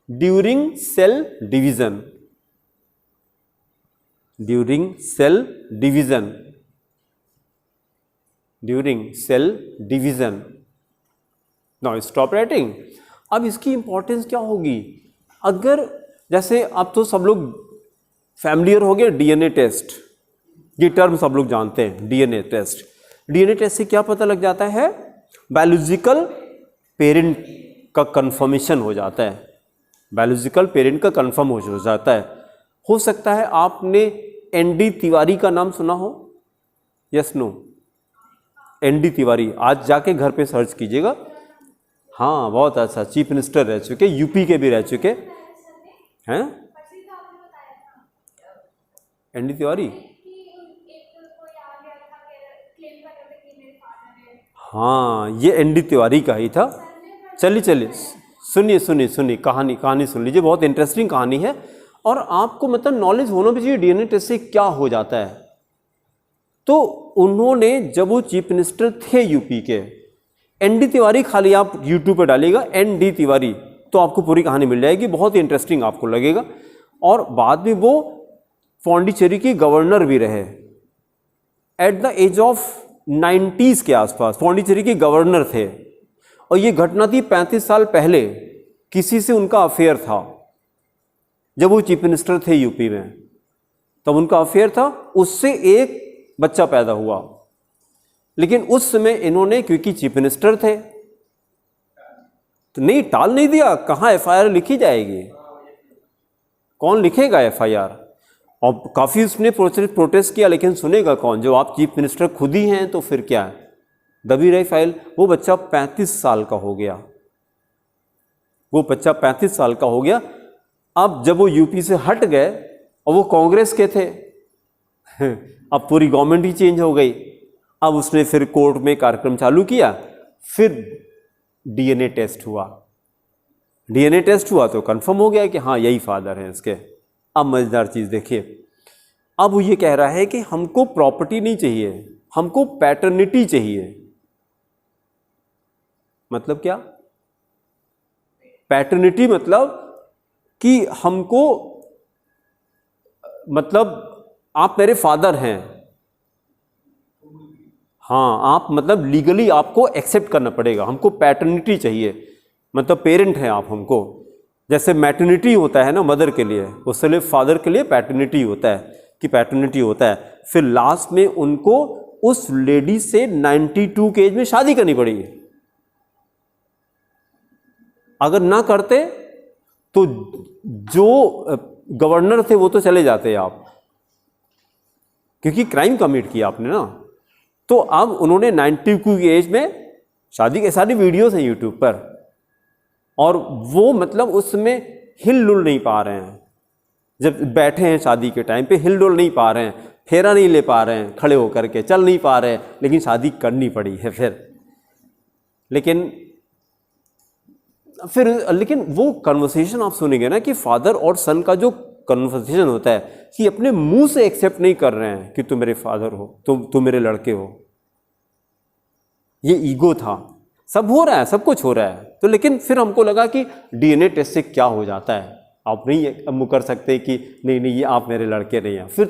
during cell division. Now stop writing. अब इसकी इंपॉर्टेंस क्या होगी, अगर जैसे अब तो सब लोग फैमिलियर हो गए डीएनए टेस्ट, ये टर्म सब लोग जानते हैं डीएनए टेस्ट। डीएनए टेस्ट से क्या पता लग जाता है, बायोलॉजिकल पेरेंट का कंफर्मेशन हो जाता है, बायोलॉजिकल पेरेंट का कंफर्म हो जाता है। हो सकता है आपने एनडी तिवारी का नाम सुना हो, यस नो, एनडी तिवारी, आज जाके घर पे सर्च कीजिएगा। हाँ बहुत अच्छा, चीफ मिनिस्टर रह चुके, यूपी के भी रह चुके हैं। एनडी तिवारी, हाँ ये एनडी तिवारी का ही था। चलिए सुनिए कहानी सुन लीजिए, बहुत इंटरेस्टिंग कहानी है और आपको मतलब नॉलेज होना भी चाहिए डीएनए टेस्ट से क्या हो जाता है। तो उन्होंने जब वो चीफ मिनिस्टर थे यूपी के, एनडी तिवारी, खाली आप यूट्यूब पर डालिएगा एनडी तिवारी तो आपको पूरी कहानी मिल जाएगी, बहुत ही इंटरेस्टिंग आपको लगेगा। और बाद में वो पौंडीचेरी के गवर्नर भी रहे, at the age of 90s के आसपास पौंडीचेरी के गवर्नर थे। और ये घटना थी 35 साल पहले, किसी से उनका अफेयर था जब वो चीफ मिनिस्टर थे यूपी में, तब उनका अफेयर था, उससे एक बच्चा पैदा हुआ। लेकिन उस समय इन्होंने, क्योंकि चीफ मिनिस्टर थे तो नहीं, टाल नहीं दिया, कहाँ एफआईआर लिखी जाएगी, कौन लिखेगा एफआईआर। और काफ़ी उसने प्रोटेस्ट किया, लेकिन सुनेगा कौन, जो आप चीफ मिनिस्टर खुद ही हैं तो फिर क्या है, दबी रही फाइल। वो बच्चा 35 साल का हो गया, वो बच्चा 35 साल का हो गया। अब जब वो यूपी से हट गए और वो कांग्रेस के थे, अब पूरी गवर्नमेंट ही चेंज हो गई, अब उसने फिर कोर्ट में कार्यक्रम चालू किया, फिर डीएनए टेस्ट हुआ, डीएनए टेस्ट हुआ तो कंफर्म हो गया कि हाँ यही फादर हैं इसके। अब मजेदार चीज़ देखिए, अब वो ये कह रहा है कि हमको प्रॉपर्टी नहीं चाहिए, हमको पैटर्निटी चाहिए। मतलब क्या, पैटर्निटी मतलब कि हमको, मतलब आप मेरे फादर हैं, हाँ आप मतलब लीगली आपको एक्सेप्ट करना पड़ेगा, हमको पैटर्निटी चाहिए, मतलब पेरेंट हैं आप हमको। जैसे मैटर्निटी होता है ना मदर के लिए, उससे लिए फादर के लिए पैटर्निटी होता है, कि पैटर्निटी होता है। फिर लास्ट में उनको उस लेडी से 92 के एज में शादी करनी पड़ी, अगर ना करते तो जो गवर्नर थे वो तो चले जाते आप, क्योंकि क्राइम कमिट किया आपने ना। तो अब उन्होंने 92 की एज में शादी के, सारी वीडियोस हैं यूट्यूब पर, और वो मतलब उसमें हिल डुल नहीं पा रहे हैं, जब बैठे हैं शादी के टाइम पे हिल डुल नहीं पा रहे हैं, फेरा नहीं ले पा रहे हैं, खड़े होकर के चल नहीं पा रहे हैं, लेकिन शादी करनी पड़ी है फिर। लेकिन वो कन्वर्सेशन आप सुनेंगे ना कि फादर और सन का जो कन्वर्सेशन होता है कि अपने मुंह से एक्सेप्ट नहीं कर रहे हैं कि तुम मेरे फादर हो, तुम मेरे लड़के हो। ये ईगो था, सब हो रहा है, सब कुछ हो रहा है। तो लेकिन फिर हमको लगा कि डीएनए टेस्ट से क्या हो जाता है, आप नहीं अब कर सकते कि नहीं ये आप मेरे लड़के नहीं हैं। फिर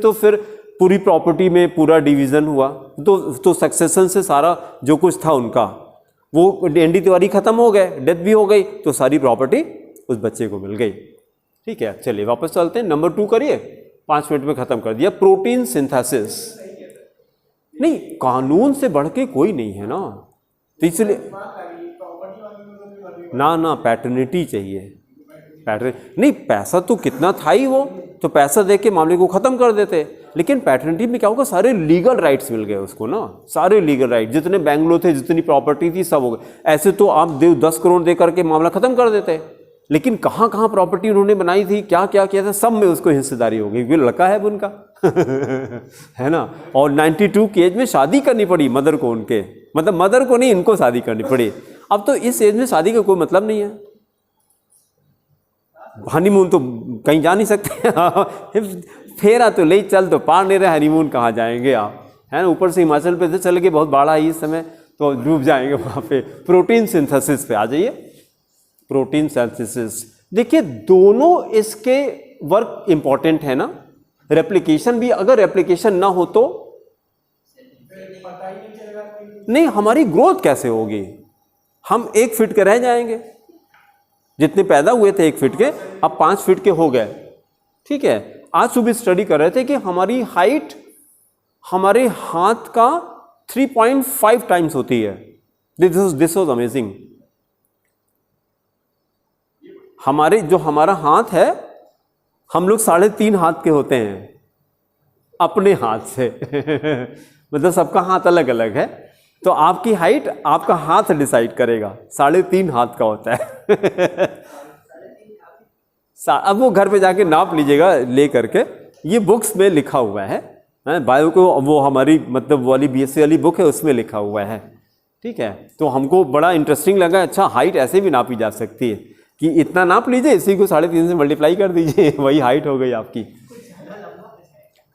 पूरी प्रॉपर्टी में पूरा डिवीज़न हुआ, तो सक्सेशन से सारा जो कुछ था उनका, वो एनडी तिवारी खत्म हो गए, डेथ भी हो गई, तो सारी प्रॉपर्टी उस बच्चे को मिल गई। ठीक है, चलिए वापस चलते हैं, नंबर 2 करिए, 5 मिनट में खत्म कर दिया। प्रोटीन सिंथेसिस, नहीं, कानून से बढ़ के कोई नहीं है ना, तो इसलिए ना पैटर्निटी चाहिए। पैटर्न नहीं, पैसा तो कितना था ही, वो तो पैसा दे के मामले को ख़त्म कर देते, लेकिन पैटर्निटी में क्या होगा, सारे लीगल राइट्स मिल गए उसको ना, सारे लीगल राइट, जितने बैंगलो थे, जितनी प्रॉपर्टी थी, सब हो गए। ऐसे तो आप 10 करोड़ दे करके मामला ख़त्म कर देते, लेकिन कहाँ कहाँ प्रॉपर्टी उन्होंने बनाई थी, क्या क्या किया था, सब में उसको हिस्सेदारी हो गई, क्योंकि लड़का है अब उनका है ना। और 92 की एज में शादी करनी पड़ी मदर को, उनके मतलब मदर को नहीं, इनको शादी करनी पड़ी। अब तो इस एज में शादी का कोई मतलब नहीं है, हनीमून तो कहीं जा नहीं सकते फेरा तो ले चल, तो पार नहीं रहे, हनीमून कहाँ जाएंगे आप, है ना। ऊपर से हिमाचल पे से चल के बहुत बाढ़ आई इस समय, तो डूब जाएंगे वहाँ पे। प्रोटीन सिंथेसिस पे आ जाइए, प्रोटीन सिंथेसिस देखिए, दोनों इसके वर्क इंपॉर्टेंट है ना। रेप्लिकेशन भी, अगर रेप्लिकेशन ना हो तो नहीं, हमारी ग्रोथ कैसे होगी, हम 1 फीट के रह जाएंगे, जितने पैदा हुए थे 1 फीट के, अब 5 फीट के हो गए, ठीक है। आज सुबह स्टडी कर रहे थे कि हमारी हाइट हमारे हाथ का 3.5 टाइम्स होती है। This was amazing. हमारा हाथ है, हम लोग 3.5 हाथ के होते हैं अपने हाथ से मतलब सबका हाथ अलग अलग है, तो आपकी हाइट आपका हाथ डिसाइड करेगा, 3.5 हाथ का होता है अब वो घर पे जाके नाप लीजिएगा ले करके, ये बुक्स में लिखा हुआ है, बायो को, वो हमारी मतलब वाली BSc वाली बुक है, उसमें लिखा हुआ है, ठीक है। तो हमको बड़ा इंटरेस्टिंग लगा, अच्छा हाइट ऐसे भी नापी जा सकती है कि इतना नाप लीजिए, इसी को 3.5 से मल्टीप्लाई कर दीजिए वही हाइट हो गई आपकी।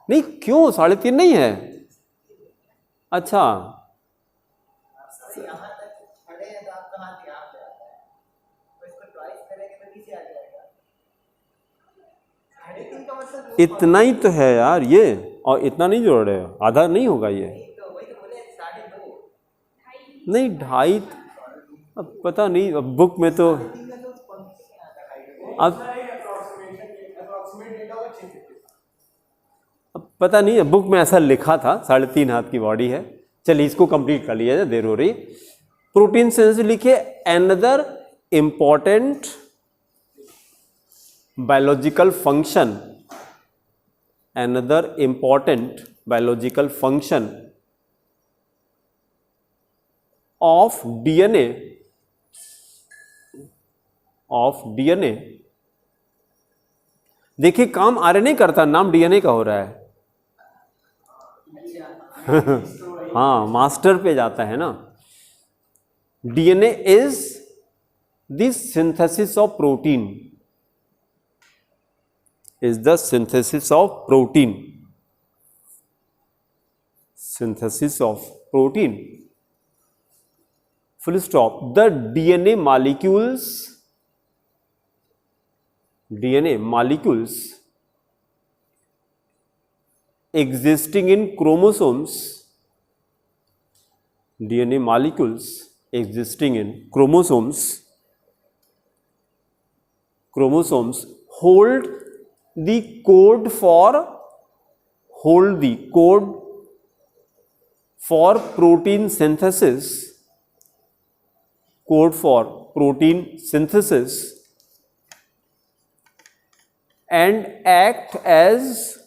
नहीं क्यों 3.5 नहीं है, अच्छा इतना ही तो है यार ये, और इतना नहीं जोड़ रहे हो, आधा नहीं होगा ये, नहीं 2.5, अब पता नहीं, अब बुक में तो अब पता नहीं, बुक में ऐसा लिखा था 3.5 हाथ की बॉडी है। चलिए इसको कंप्लीट कर लिया जाए, देर हो रही। प्रोटीन सिंथेसिस लिखिए, another important biological function, another important biological function of DNA देखिए, काम RNA करता, नाम DNA का हो रहा है हाँ, मास्टर पे जाता है ना। DNA is the synthesis of protein, is the synthesis of protein, synthesis of protein, full stop। The DNA molecules existing in chromosomes, DNA molecules existing in chromosomes hold the code for protein synthesis, and act as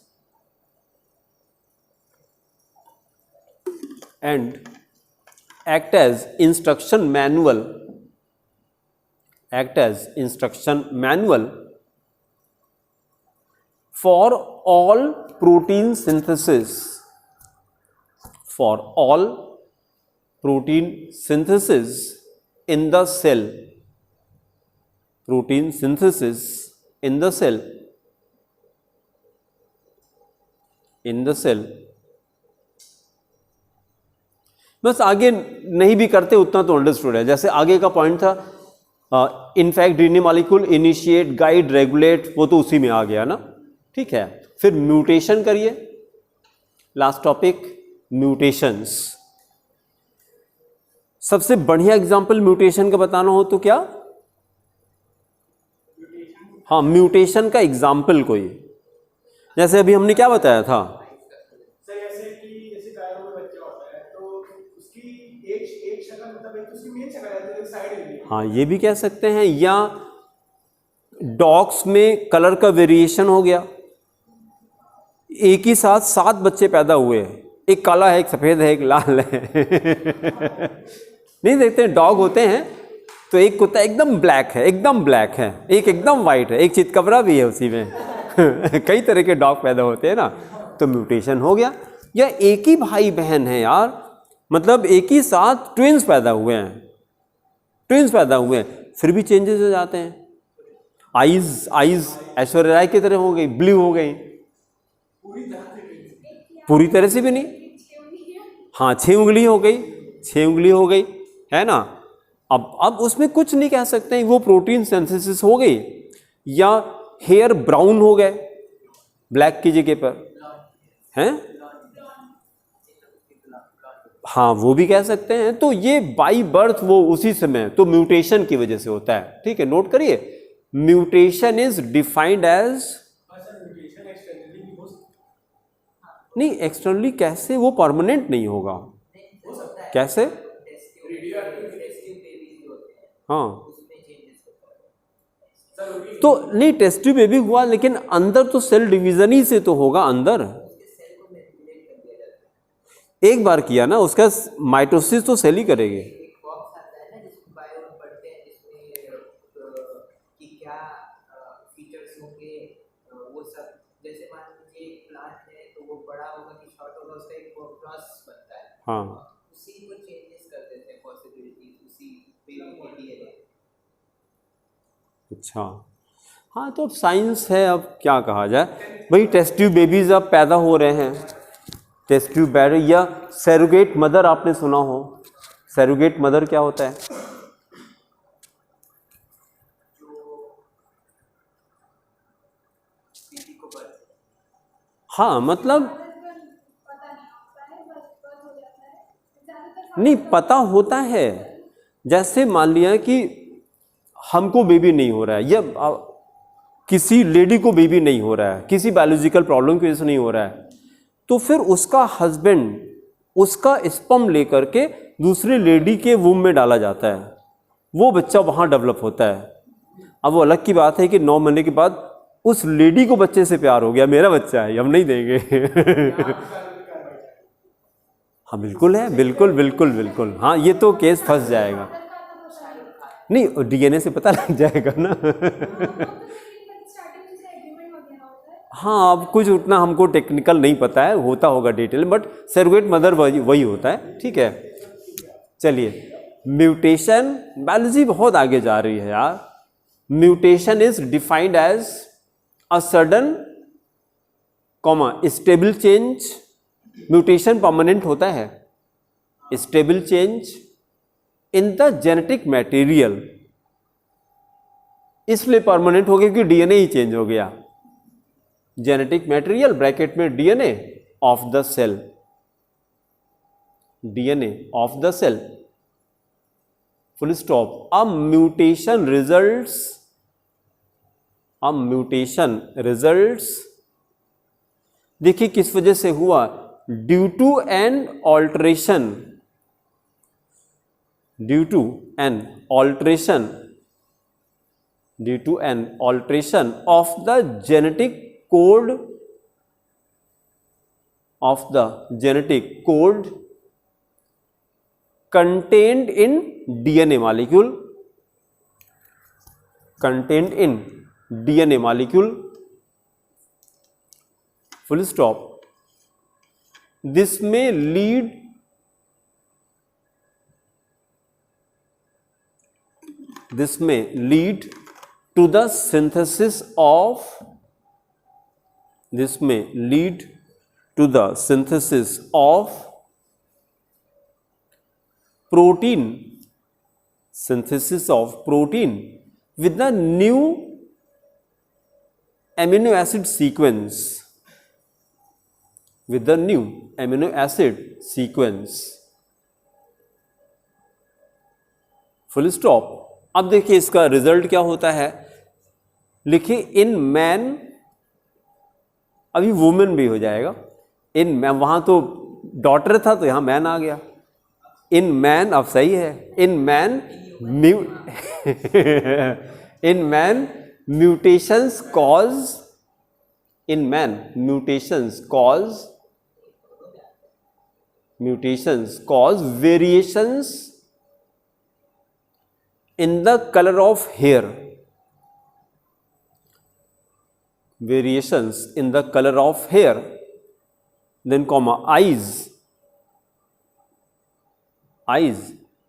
instruction manual, for all protein synthesis, in the cell, बस आगे नहीं भी करते उतना तो understood है। जैसे आगे का पॉइंट था, in fact DNA molecule initiate, guide, regulate, वो तो उसी में आ गया ना, ठीक है। फिर म्यूटेशन करिए, लास्ट टॉपिक म्यूटेशंस। सबसे बढ़िया एग्जांपल म्यूटेशन का बताना हो तो क्या, हाँ म्यूटेशन का एग्जांपल कोई, जैसे अभी हमने क्या बताया था, उसकी एक शक्ल मतलब एक उसकी मेन शक्ल है तो एक साइड में। हाँ, ये भी कह सकते हैं। या डॉग्स में कलर का वेरिएशन हो गया, एक ही साथ 7 बच्चे पैदा हुए, एक काला है, एक सफ़ेद है, एक लाल है। नहीं देखते हैं, डॉग होते हैं तो एक कुत्ता एकदम ब्लैक है, एकदम ब्लैक है, एक एकदम वाइट है, एक चितकबरा भी है उसी में। कई तरह के डॉग पैदा होते हैं ना, तो म्यूटेशन हो गया। या एक ही भाई बहन है यार, मतलब एक ही साथ ट्विंस पैदा हुए हैं, ट्विंस पैदा हुए हैं, फिर भी चेंजेस हो जाते हैं। आईज ऐश्वर्या राय की तरह हो गई, ब्लू हो गई, पूरी तरह से भी नहीं। हाँ, 6 उंगली हो गई, 6 उंगली हो गई, है ना। अब उसमें कुछ नहीं कह सकते हैं, वो प्रोटीन सिंथेसिस हो गई। या हेयर ब्राउन हो गए ब्लैक की जगह पर, हैं। हाँ, वो भी कह सकते हैं। तो ये बाई बर्थ वो उसी समय, तो म्यूटेशन की वजह से होता है। ठीक है, नोट करिए, म्यूटेशन इज डिफाइंड एज, नहीं एक्सटर्नली कैसे, वो परमानेंट नहीं होगा। कैसे? हाँ, तो नहीं टेस्ट ट्यूब बेबी हुआ, लेकिन अंदर तो सेल डिवीजन ही से तो होगा। अंदर एक बार किया ना, उसका माइटोसिस तो सेल ही करेगी। एक बॉक्स आता है ना जिसमें बायो में पढ़ते हैं, जिसमें कि क्या फीचर्स होंगे, वो सब। जैसे मान लीजिए एक प्लांट है तो वो बड़ा होगा कि शॉर्ट होगा, उसका एक क्रॉस बनता है। हाँ, उसी को चेंजेस कर देते हैं, पॉसिबिलिटीज उसी बेबी के डीएनए। अच्छा, हाँ, तो अब साइंस है, अब क्या कहा जाए भाई। टेस्ट ट्यूब बेबीज अब पैदा हो रहे हैं, टेस्ट ट्यूब बेबी। या सैरोगेट मदर आपने सुना हो, सैरोगेट मदर क्या होता है? हाँ, मतलब नहीं पता होता है। जैसे मान लिया कि हमको बेबी नहीं हो रहा है, या किसी लेडी को बेबी नहीं हो रहा है, किसी बायोलॉजिकल प्रॉब्लम की वजह से नहीं हो रहा है, तो फिर उसका हस्बैंड उसका स्पर्म लेकर के दूसरी लेडी के वूम में डाला जाता है, वो बच्चा वहाँ डेवलप होता है। अब वो अलग की बात है कि 9 महीने के बाद उस लेडी को बच्चे से प्यार हो गया, मेरा बच्चा है, हम नहीं देंगे। हाँ, बिल्कुल है, बिल्कुल बिल्कुल बिल्कुल। हाँ, ये तो केस फंस जाएगा। नहीं, डीएनए से पता लग जाएगा ना। हाँ, अब कुछ उतना हमको टेक्निकल नहीं पता है, होता होगा डिटेल, बट सैरोगेट मदर वही होता है। ठीक है, चलिए। म्यूटेशन, बायोलॉजी बहुत आगे जा रही है यार। Mutation is defined as a sudden stable change. Mutation permanent होता है, stable change in the genetic material, इसलिए परमानेंट हो गया क्योंकि डीएनए ही चेंज हो गया। जेनेटिक मटेरियल ब्रैकेट में DNA of the cell, DNA of the cell, full stop. अब म्यूटेशन रिजल्ट्स देखिए किस वजह से हुआ, due to an alteration, due to an alteration of the genetic code contained in DNA molecule, full stop. This may lead to the synthesis of protein with the new amino acid sequence, full stop. अब देखिए इसका result क्या होता है, लिखिए in man, अभी women भी हो जाएगा, इन मैन, वहां तो डॉटर था तो यहां मैन आ गया, इन मैन, अब सही है, in man in man mutations cause, in man mutations cause variations in the color of hair, variations in the color of hair, then comma eyes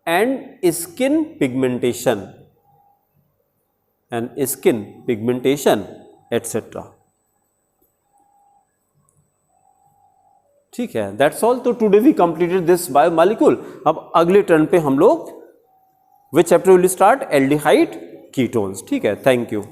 and skin pigmentation etc. ठीक है, that's all. तो today we completed this biomolecule. अब अगले turn पे हम लोग which chapter will start? Aldehyde ketones. ठीक है, thank you.